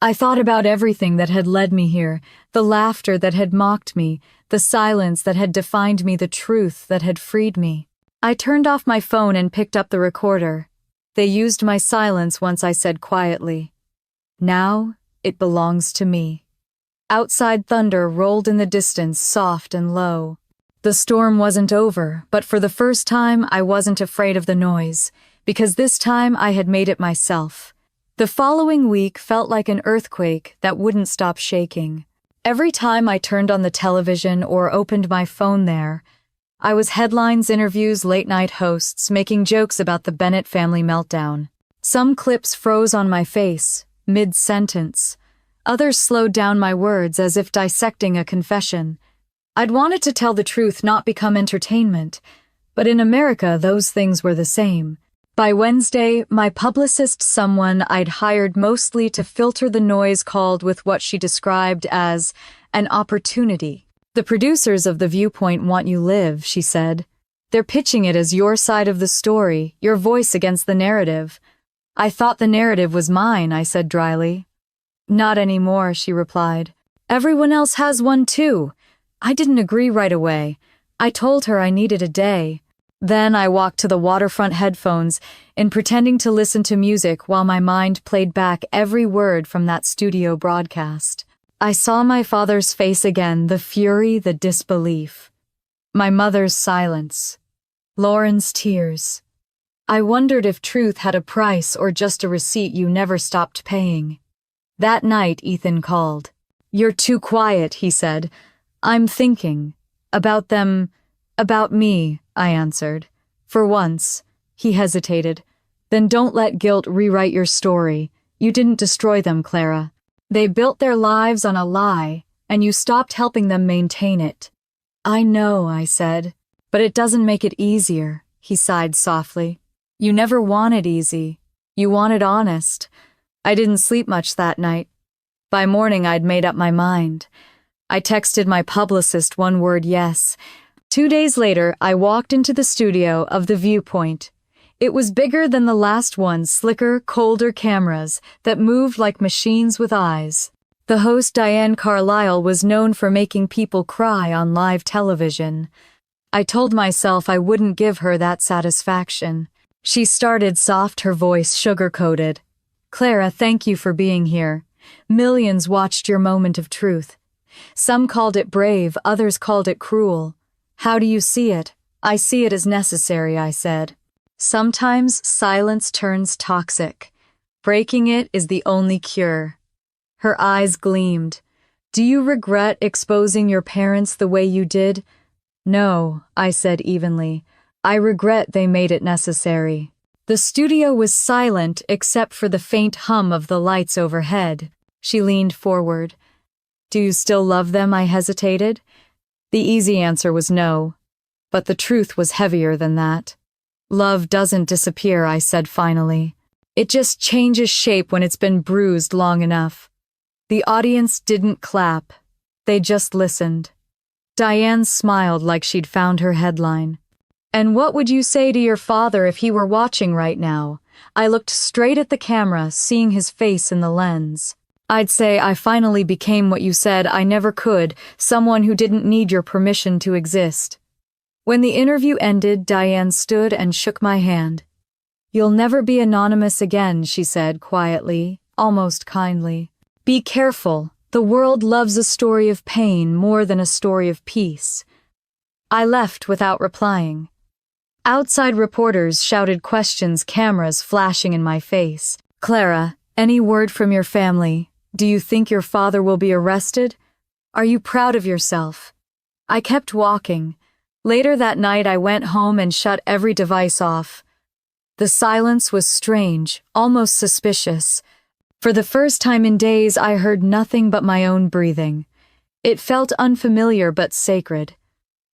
I thought about everything that had led me here, the laughter that had mocked me, the silence that had defined me, the truth that had freed me. I turned off my phone and picked up the recorder. They used my silence once I said quietly, "Now it belongs to me." Outside, thunder rolled in the distance, soft and low. The storm wasn't over, but for the first time I wasn't afraid of the noise, because this time I had made it myself. The following week felt like an earthquake that wouldn't stop shaking. Every time I turned on the television or opened my phone there, I was headlines, interviews, late-night hosts making jokes about the Bennett family meltdown. Some clips froze on my face, mid-sentence. Others slowed down my words as if dissecting a confession. I'd wanted to tell the truth, not become entertainment. But in America, those things were the same. By Wednesday, my publicist, someone I'd hired mostly to filter the noise, called with what she described as an opportunity. "The producers of The Viewpoint want you live," she said. "They're pitching it as your side of the story, your voice against the narrative." "I thought the narrative was mine," I said dryly. "Not anymore," she replied. "Everyone else has one too." I didn't agree right away. I told her I needed a day. Then I walked to the waterfront headphones and pretending to listen to music while my mind played back every word from that studio broadcast. I saw my father's face again, the fury, the disbelief. My mother's silence. Lauren's tears. I wondered if truth had a price or just a receipt you never stopped paying. That night, Ethan called. "You're too quiet," he said. "I'm thinking. About them. About me," I answered. "For once." He hesitated. "Then don't let guilt rewrite your story. You didn't destroy them, Clara. They built their lives on a lie, and you stopped helping them maintain it." "I know," I said. "But it doesn't make it easier," he sighed softly. "You never wanted easy. You wanted honest." I didn't sleep much that night. By morning, I'd made up my mind. I texted my publicist one word yes. 2 days later, I walked into the studio of The Viewpoint. It was bigger than the last one, slicker, colder cameras that moved like machines with eyes. The host, Diane Carlisle, was known for making people cry on live television. I told myself I wouldn't give her that satisfaction. She started soft, her voice sugar-coated. "Clara, thank you for being here. Millions watched your moment of truth. Some called it brave, others called it cruel. How do you see it?" "I see it as necessary," I said. "Sometimes silence turns toxic. Breaking it is the only cure." Her eyes gleamed. "Do you regret exposing your parents the way you did?" "No," I said evenly. "I regret they made it necessary." The studio was silent except for the faint hum of the lights overhead. She leaned forward. "Do you still love them?" I hesitated. The easy answer was no. But the truth was heavier than that. "Love doesn't disappear," I said finally. "It just changes shape when it's been bruised long enough." The audience didn't clap. They just listened. Diane smiled like she'd found her headline. "And what would you say to your father if he were watching right now?" I looked straight at the camera, seeing his face in the lens. "I'd say I finally became what you said I never could, someone who didn't need your permission to exist." When the interview ended, Diane stood and shook my hand. "You'll never be anonymous again," she said quietly, almost kindly. "Be careful. The world loves a story of pain more than a story of peace." I left without replying. Outside reporters shouted questions, cameras flashing in my face. "Clara, any word from your family? Do you think your father will be arrested? Are you proud of yourself?" I kept walking. Later that night, I went home and shut every device off. The silence was strange, almost suspicious. For the first time in days, I heard nothing but my own breathing. It felt unfamiliar but sacred.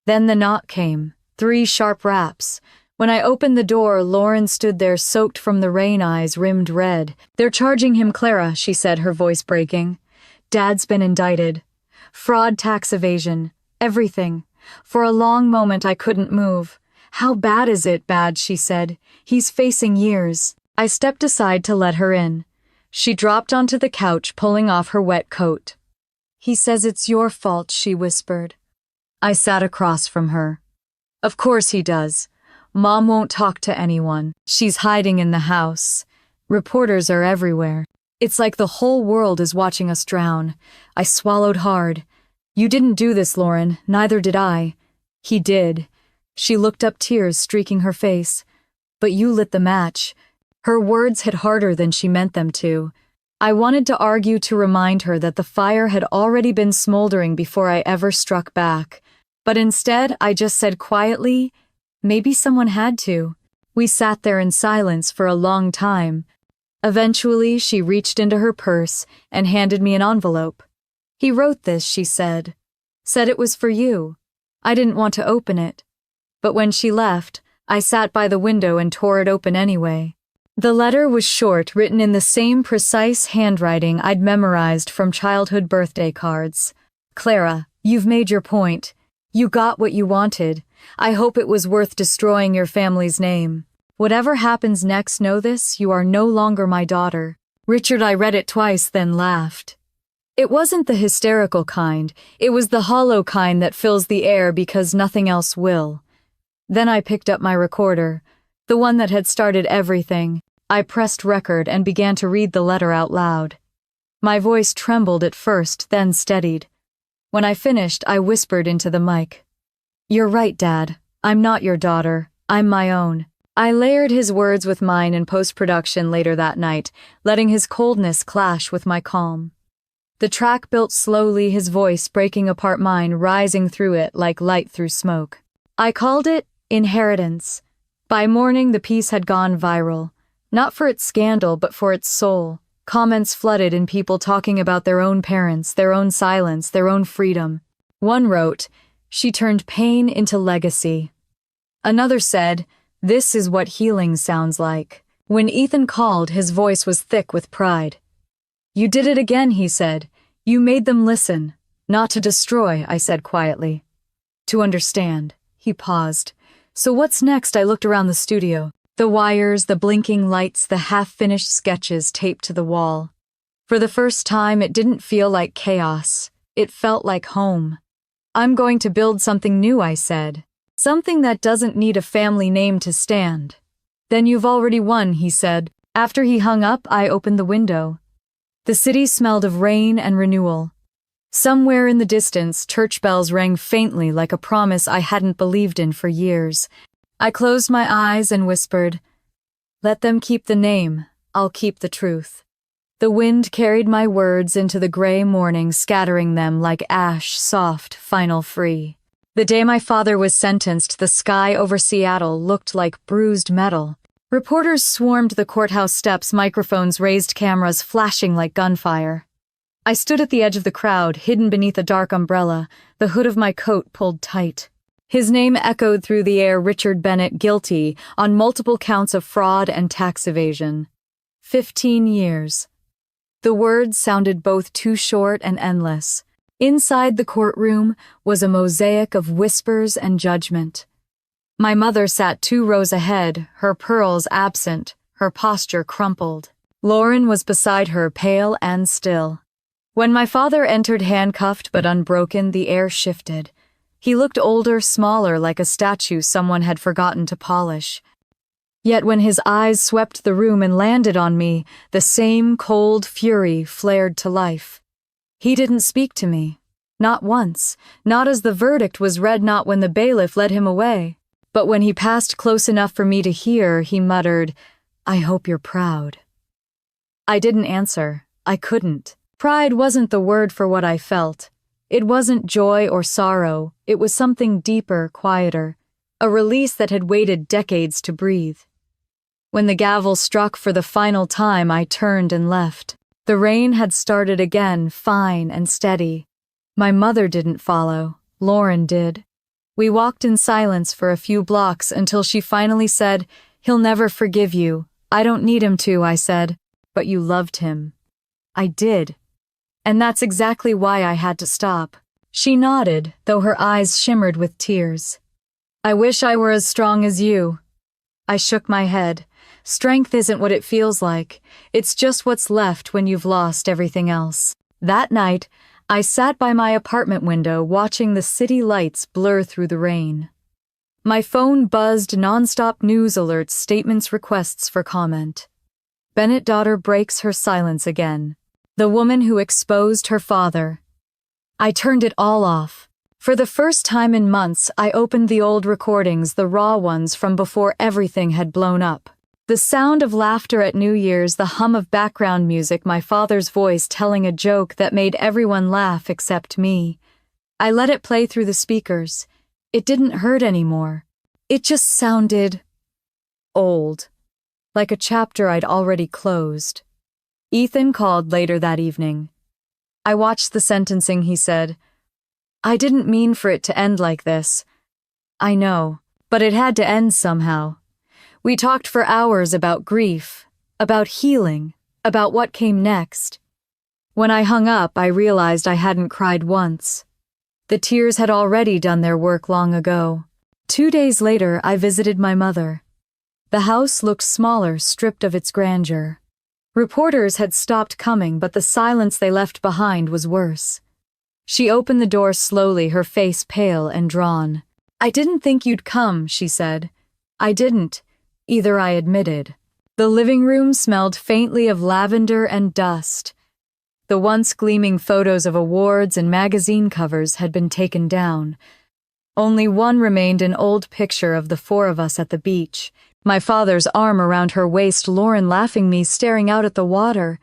Then the knock came. 3 sharp raps. When I opened the door, Lauren stood there, soaked from the rain, eyes rimmed red. "They're charging him, Clara," she said, her voice breaking. "Dad's been indicted. Fraud, tax evasion, everything." For a long moment I couldn't move. "How bad is it?" "Bad," she said. "He's facing years." I stepped aside to let her in. She dropped onto the couch, pulling off her wet coat. "He says it's your fault," she whispered. I sat across from her. "Of course he does. Mom won't talk to anyone. She's hiding in the house. Reporters are everywhere. It's like the whole world is watching us drown." I swallowed hard. "You didn't do this, Lauren. Neither did I." "He did." She looked up, tears streaking her face. "But you lit the match." Her words hit harder than she meant them to. I wanted to argue, to remind her that the fire had already been smoldering before I ever struck back. But instead, I just said quietly, "Maybe someone had to." We sat there in silence for a long time. Eventually, she reached into her purse and handed me an envelope. "He wrote this," she said. "Said it was for you." I didn't want to open it. But when she left, I sat by the window and tore it open anyway. The letter was short, written in the same precise handwriting I'd memorized from childhood birthday cards. "Clara, you've made your point. You got what you wanted. I hope it was worth destroying your family's name. Whatever happens next, know this, you are no longer my daughter." Richard, I read it twice, then laughed. It wasn't the hysterical kind. It was the hollow kind that fills the air because nothing else will. Then I picked up my recorder, the one that had started everything. I pressed record and began to read the letter out loud. My voice trembled at first, then steadied. When I finished, I whispered into the mic. "You're right, Dad. I'm not your daughter. I'm my own." I layered his words with mine in post-production later that night, letting his coldness clash with my calm. The track built slowly, his voice breaking apart mine, rising through it like light through smoke. I called it Inheritance. By morning, the piece had gone viral. Not for its scandal, but for its soul. Comments flooded in people talking about their own parents, their own silence, their own freedom. One wrote, "She turned pain into legacy." Another said, "This is what healing sounds like." When Ethan called, his voice was thick with pride. "You did it again," he said. "You made them listen." "Not to destroy," I said quietly. "To understand." He paused. "So what's next?" I looked around the studio. The wires, the blinking lights, the half-finished sketches taped to the wall. For the first time, it didn't feel like chaos. It felt like home. "I'm going to build something new," I said. "Something that doesn't need a family name to stand." "Then you've already won," he said. After he hung up, I opened the window. The city smelled of rain and renewal. Somewhere in the distance, church bells rang faintly like a promise I hadn't believed in for years. I closed my eyes and whispered, "Let them keep the name, I'll keep the truth." The wind carried my words into the gray morning, scattering them like ash, soft, final free. The day my father was sentenced, the sky over Seattle looked like bruised metal. Reporters swarmed the courthouse steps, microphones raised, cameras flashing like gunfire. I stood at the edge of the crowd, hidden beneath a dark umbrella, the hood of my coat pulled tight. His name echoed through the air, Richard Bennett, guilty on multiple counts of fraud and tax evasion. 15 years. The words sounded both too short and endless. Inside the courtroom was a mosaic of whispers and judgment. My mother sat 2 rows ahead, her pearls absent, her posture crumpled. Lauren was beside her, pale and still. When my father entered, handcuffed but unbroken, the air shifted. He looked older, smaller, like a statue someone had forgotten to polish. Yet when his eyes swept the room and landed on me, the same cold fury flared to life. He didn't speak to me. Not once. Not as the verdict was read, not when the bailiff led him away. But when he passed close enough for me to hear, he muttered, "I hope you're proud." I didn't answer. I couldn't. Pride wasn't the word for what I felt. It wasn't joy or sorrow. It was something deeper, quieter. A release that had waited decades to breathe. When the gavel struck for the final time, I turned and left. The rain had started again, fine and steady. My mother didn't follow. Lauren did. We walked in silence for a few blocks until she finally said, "He'll never forgive you." "I don't need him to," I said. "But you loved him." I did. And that's exactly why I had to stop. She nodded, though her eyes shimmered with tears. "I wish I were as strong as you." I shook my head. Strength isn't what it feels like. It's just what's left when you've lost everything else. That night, I sat by my apartment window watching the city lights blur through the rain. My phone buzzed, nonstop news alerts, statements, requests for comment. Bennett daughter breaks her silence again. The woman who exposed her father. I turned it all off. For the first time in months, I opened the old recordings, the raw ones from before everything had blown up. The sound of laughter at New Year's, the hum of background music, my father's voice telling a joke that made everyone laugh except me. I let it play through the speakers. It didn't hurt anymore. It just sounded old, like a chapter I'd already closed. Ethan called later that evening. "I watched the sentencing," he said. "I didn't mean for it to end like this. I know, but it had to end somehow. We talked for hours about grief, about healing, about what came next. When I hung up, I realized I hadn't cried once. The tears had already done their work long ago. 2 days later, I visited my mother. The house looked smaller, stripped of its grandeur. Reporters had stopped coming, but the silence they left behind was worse. She opened the door slowly, her face pale and drawn. "I didn't think you'd come," she said. "I didn't," either I admitted. The living room smelled faintly of lavender and dust. The once gleaming photos of awards and magazine covers had been taken down. Only one remained, an old picture of the four of us at the beach. My father's arm around her waist, Lauren laughing, me staring out at the water.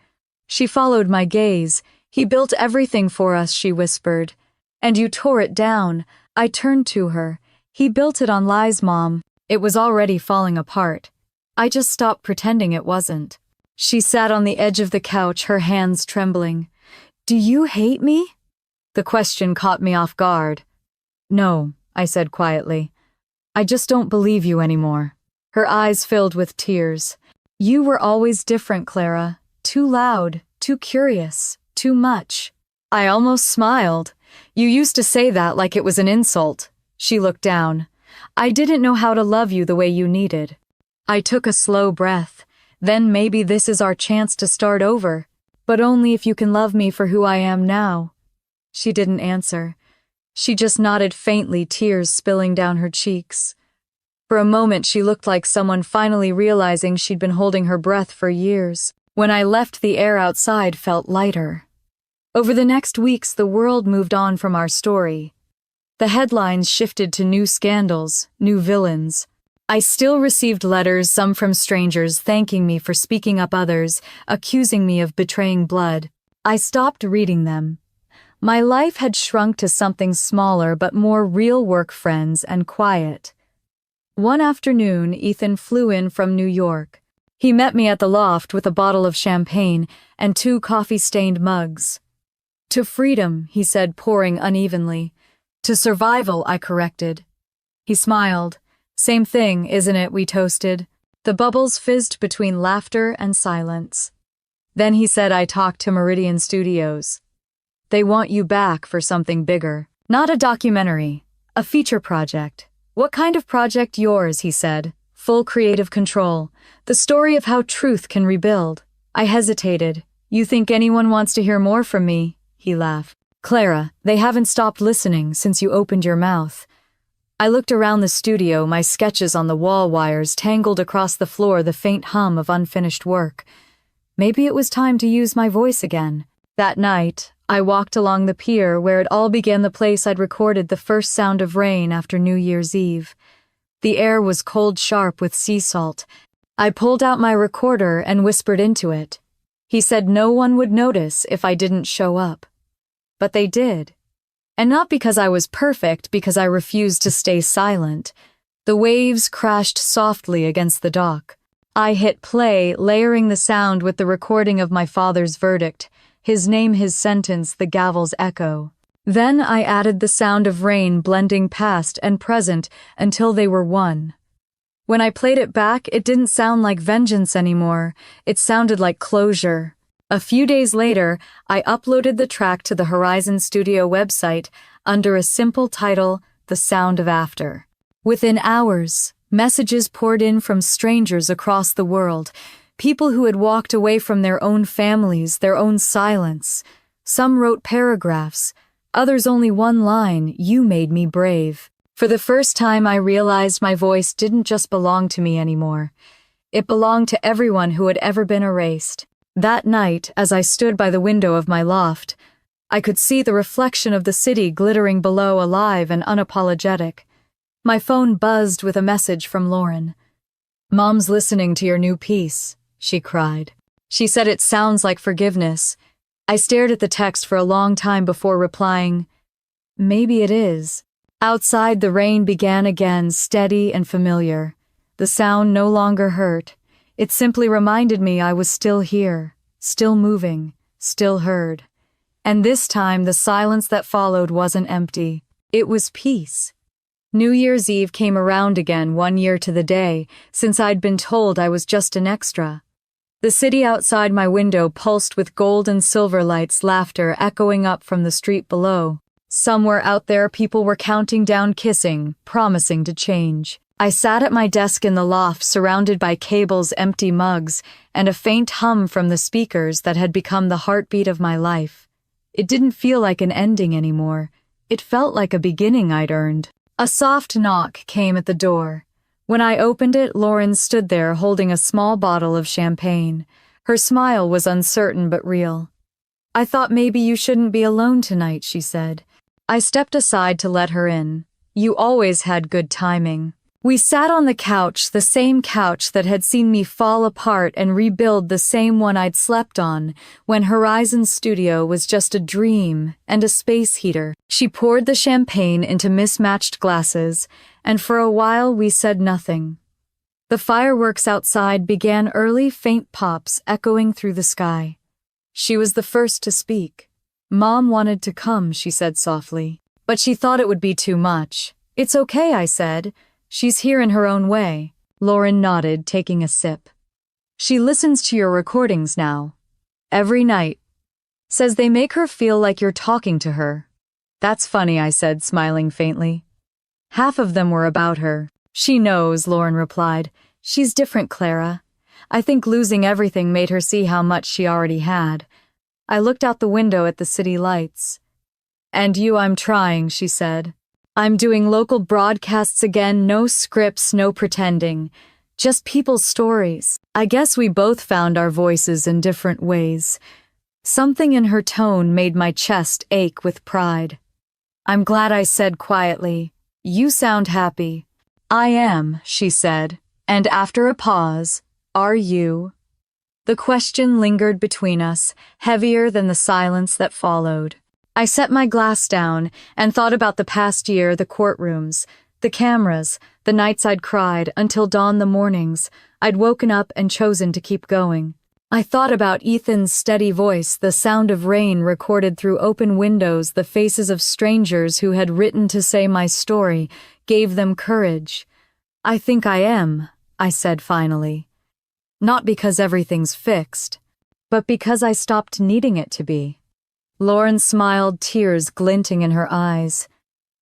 She followed my gaze. "He built everything for us," she whispered. "And you tore it down." I turned to her. "He built it on lies, Mom." It was already falling apart. I just stopped pretending it wasn't. She sat on the edge of the couch, her hands trembling. "Do you hate me?" The question caught me off guard. "No," I said quietly. "I just don't believe you anymore." Her eyes filled with tears. "You were always different, Clara. Too loud, too curious, too much." I almost smiled. "You used to say that like it was an insult." She looked down. "I didn't know how to love you the way you needed." I took a slow breath. "Then maybe this is our chance to start over. But only if you can love me for who I am now." She didn't answer. She just nodded faintly, tears spilling down her cheeks. For a moment she looked like someone finally realizing she'd been holding her breath for years. When I left, the air outside felt lighter. Over the next weeks, the world moved on from our story. The headlines shifted to new scandals, new villains. I still received letters, some from strangers, thanking me for speaking up, others accusing me of betraying blood. I stopped reading them. My life had shrunk to something smaller but more real: work, friends, and quiet. One afternoon, Ethan flew in from New York. He met me at the loft with a bottle of champagne and 2 coffee-stained mugs. "To freedom," he said, pouring unevenly. "To survival," I corrected. He smiled. "Same thing, isn't it?" we toasted. The bubbles fizzed between laughter and silence. Then he said, "I talked to Meridian Studios. They want you back for something bigger. Not a documentary, a feature project." "What kind of project?" "Yours," he said. "Full creative control. The story of how truth can rebuild." I hesitated. "You think anyone wants to hear more from me?" He laughed. "Clara, they haven't stopped listening since you opened your mouth." I looked around the studio, my sketches on the wall, wires tangled across the floor, the faint hum of unfinished work. Maybe it was time to use my voice again. That night, I walked along the pier where it all began, the place I'd recorded the first sound of rain after New Year's Eve. The air was cold, sharp with sea salt. I pulled out my recorder and whispered into it. He said no one would notice if I didn't show up. But they did. And not because I was perfect, because I refused to stay silent. The waves crashed softly against the dock. I hit play, layering the sound with the recording of my father's verdict, his name, his sentence, the gavel's echo. Then I added the sound of rain, blending past and present until they were one. When I played it back, it didn't sound like vengeance anymore. It sounded like closure. A few days later, I uploaded the track to the Horizon Studio website under a simple title, The Sound of After. Within hours, messages poured in from strangers across the world, people who had walked away from their own families, their own silence. Some wrote paragraphs, others only one line: "You made me brave." For the first time, I realized my voice didn't just belong to me anymore. It belonged to everyone who had ever been erased. That night, as I stood by the window of my loft, I could see the reflection of the city glittering below, alive and unapologetic. My phone buzzed with a message from Lauren. "Mom's listening to your new piece," she cried. She said it sounds like forgiveness. I stared at the text for a long time before replying, "Maybe it is." Outside, the rain began again, steady and familiar. The sound no longer hurt. It simply reminded me I was still here, still moving, still heard. And this time, the silence that followed wasn't empty. It was peace. New Year's Eve came around again, 1 year to the day, since I'd been told I was just an extra. The city outside my window pulsed with gold and silver lights, laughter echoing up from the street below. Somewhere out there, people were counting down, kissing, promising to change. I sat at my desk in the loft, surrounded by cables, empty mugs, and a faint hum from the speakers that had become the heartbeat of my life. It didn't feel like an ending anymore. It felt like a beginning I'd earned. A soft knock came at the door. When I opened it, Lauren stood there holding a small bottle of champagne. Her smile was uncertain but real. "I thought maybe you shouldn't be alone tonight," she said. I stepped aside to let her in. "You always had good timing." We sat on the couch, the same couch that had seen me fall apart and rebuild, the same one I'd slept on when Horizon Studio was just a dream and a space heater. She poured the champagne into mismatched glasses, and for a while we said nothing. The fireworks outside began, early faint pops echoing through the sky. She was the first to speak. "Mom wanted to come," she said softly, "but she thought it would be too much." "It's okay," I said. "She's here in her own way." Lauren nodded, taking a sip. "She listens to your recordings now. Every night. Says they make her feel like you're talking to her." "That's funny," I said, smiling faintly. "Half of them were about her." "She knows," Lauren replied. "She's different, Clara. I think losing everything made her see how much she already had." I looked out the window at the city lights. "And you?" "I'm trying," she said. "I'm doing local broadcasts again, no scripts, no pretending. Just people's stories." I guess we both found our voices in different ways. Something in her tone made my chest ache with pride. "I'm glad," I said quietly. "You sound happy." "I am," she said, and after a pause, "Are you?" The question lingered between us, heavier than the silence that followed. I set my glass down and thought about the past year, the courtrooms, the cameras, the nights I'd cried until dawn, the mornings I'd woken up and chosen to keep going. I thought about Ethan's steady voice, the sound of rain recorded through open windows, the faces of strangers who had written to say my story gave them courage. "I think I am," I said finally. "Not because everything's fixed, but because I stopped needing it to be." Lauren smiled, tears glinting in her eyes.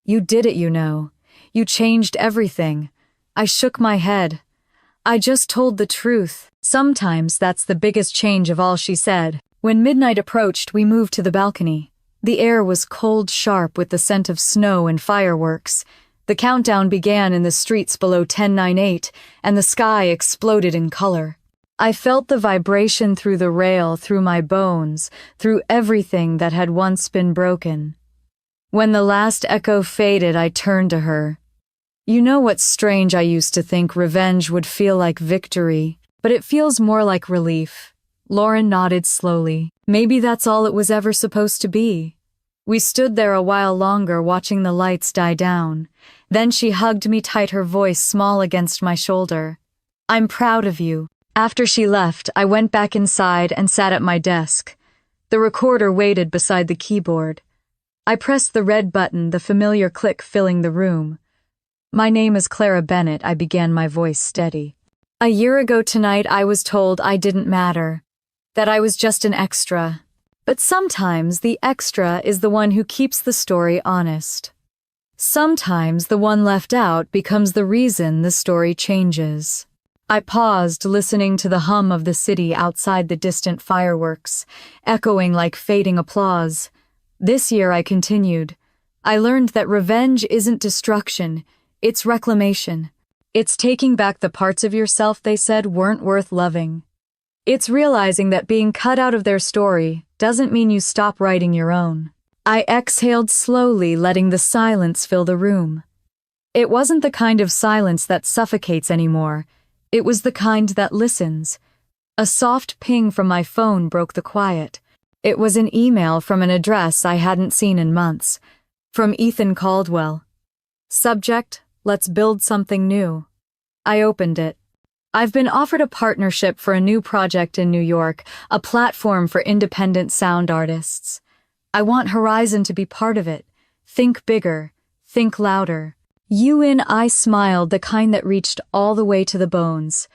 "You did it, you know. You changed everything." I shook my head. "I just told the truth." "Sometimes that's the biggest change of all," she said. When midnight approached, we moved to the balcony. The air was cold, sharp with the scent of snow and fireworks. The countdown began in the streets below 1098, and the sky exploded in color. I felt the vibration through the rail, through my bones, through everything that had once been broken. When the last echo faded, I turned to her. "You know what's strange? I used to think revenge would feel like victory, but it feels more like relief." Lauren nodded slowly. "Maybe that's all it was ever supposed to be." We stood there a while longer, watching the lights die down. Then she hugged me tight, her voice small against my shoulder. "I'm proud of you." After she left, I went back inside and sat at my desk. The recorder waited beside the keyboard. I pressed the red button, the familiar click filling the room. "My name is Clara Bennett," I began, my voice steady. "A year ago tonight I was told I didn't matter, that I was just an extra. But sometimes the extra is the one who keeps the story honest. Sometimes the one left out becomes the reason the story changes." I paused, listening to the hum of the city outside, the distant fireworks, echoing like fading applause. "This year," I continued, "I learned that revenge isn't destruction, it's reclamation. It's taking back the parts of yourself they said weren't worth loving. It's realizing that being cut out of their story doesn't mean you stop writing your own." I exhaled slowly, letting the silence fill the room. It wasn't the kind of silence that suffocates anymore. It was the kind that listens. A soft ping from my phone broke the quiet. It was an email from an address I hadn't seen in months. From Ethan Caldwell. Subject: "Let's build something new." I opened it. "I've been offered a partnership for a new project in New York, a platform for independent sound artists. I want Horizon to be part of it. Think bigger. Think louder." I smiled, the kind that reached all the way to the bones.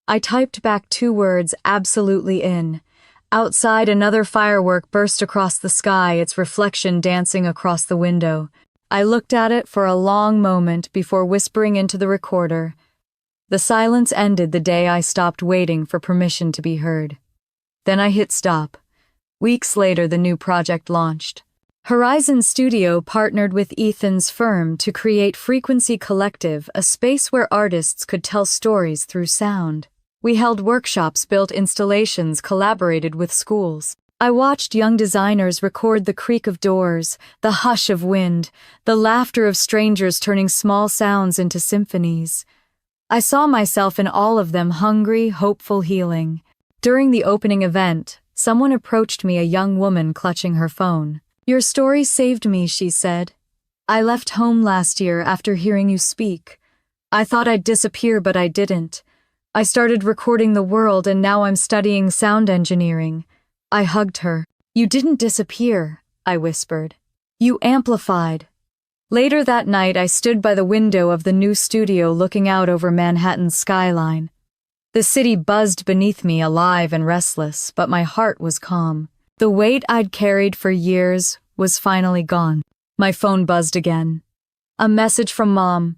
I typed back 2 words, absolutely in. Outside, another firework burst across the sky, its reflection dancing across the window. I looked at it for a long moment before whispering into the recorder. The silence ended the day I stopped waiting for permission to be heard. Then I hit stop. Weeks later, the new project launched. Horizon Studio partnered with Ethan's firm to create Frequency Collective, a space where artists could tell stories through sound. We held workshops, built installations, collaborated with schools. I watched young designers record the creak of doors, the hush of wind, the laughter of strangers turning small sounds into symphonies. I saw myself in all of them, hungry, hopeful, healing. During the opening event, someone approached me, a young woman clutching her phone. "Your story saved me," she said. "I left home last year after hearing you speak. I thought I'd disappear, but I didn't. I started recording the world, and now I'm studying sound engineering." I hugged her. "You didn't disappear," I whispered. "You amplified." Later that night, I stood by the window of the new studio looking out over Manhattan's skyline. The city buzzed beneath me, alive and restless, but my heart was calm. The weight I'd carried for years was finally gone. My phone buzzed again. A message from Mom.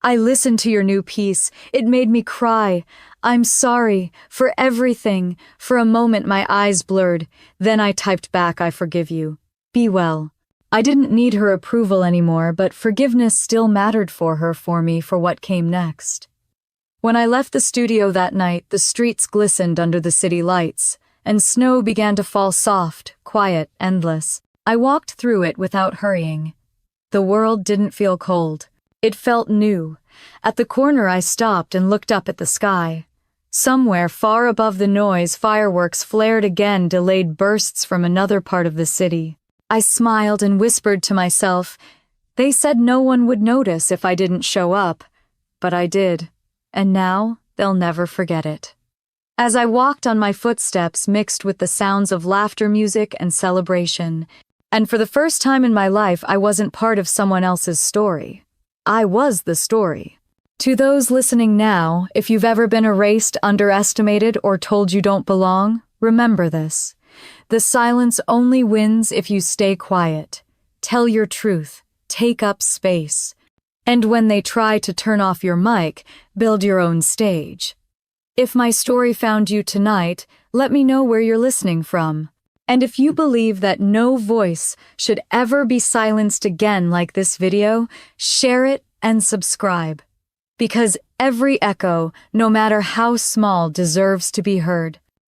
"I listened to your new piece. It made me cry. I'm sorry for everything." For a moment my eyes blurred. Then I typed back, "I forgive you. Be well." I didn't need her approval anymore, but forgiveness still mattered for me for what came next. When I left the studio that night, the streets glistened under the city lights, and snow began to fall, soft, quiet, endless. I walked through it without hurrying. The world didn't feel cold. It felt new. At the corner I stopped and looked up at the sky. Somewhere far above the noise, fireworks flared again, delayed bursts from another part of the city. I smiled and whispered to myself, "They said no one would notice if I didn't show up." But I did, and now they'll never forget it. As I walked on, my footsteps mixed with the sounds of laughter, music, and celebration. And for the first time in my life, I wasn't part of someone else's story. I was the story. To those listening now, if you've ever been erased, underestimated, or told you don't belong, remember this. The silence only wins if you stay quiet. Tell your truth. Take up space. And when they try to turn off your mic, build your own stage. If my story found you tonight, let me know where you're listening from. And if you believe that no voice should ever be silenced again like this video, share it and subscribe. Because every echo, no matter how small, deserves to be heard.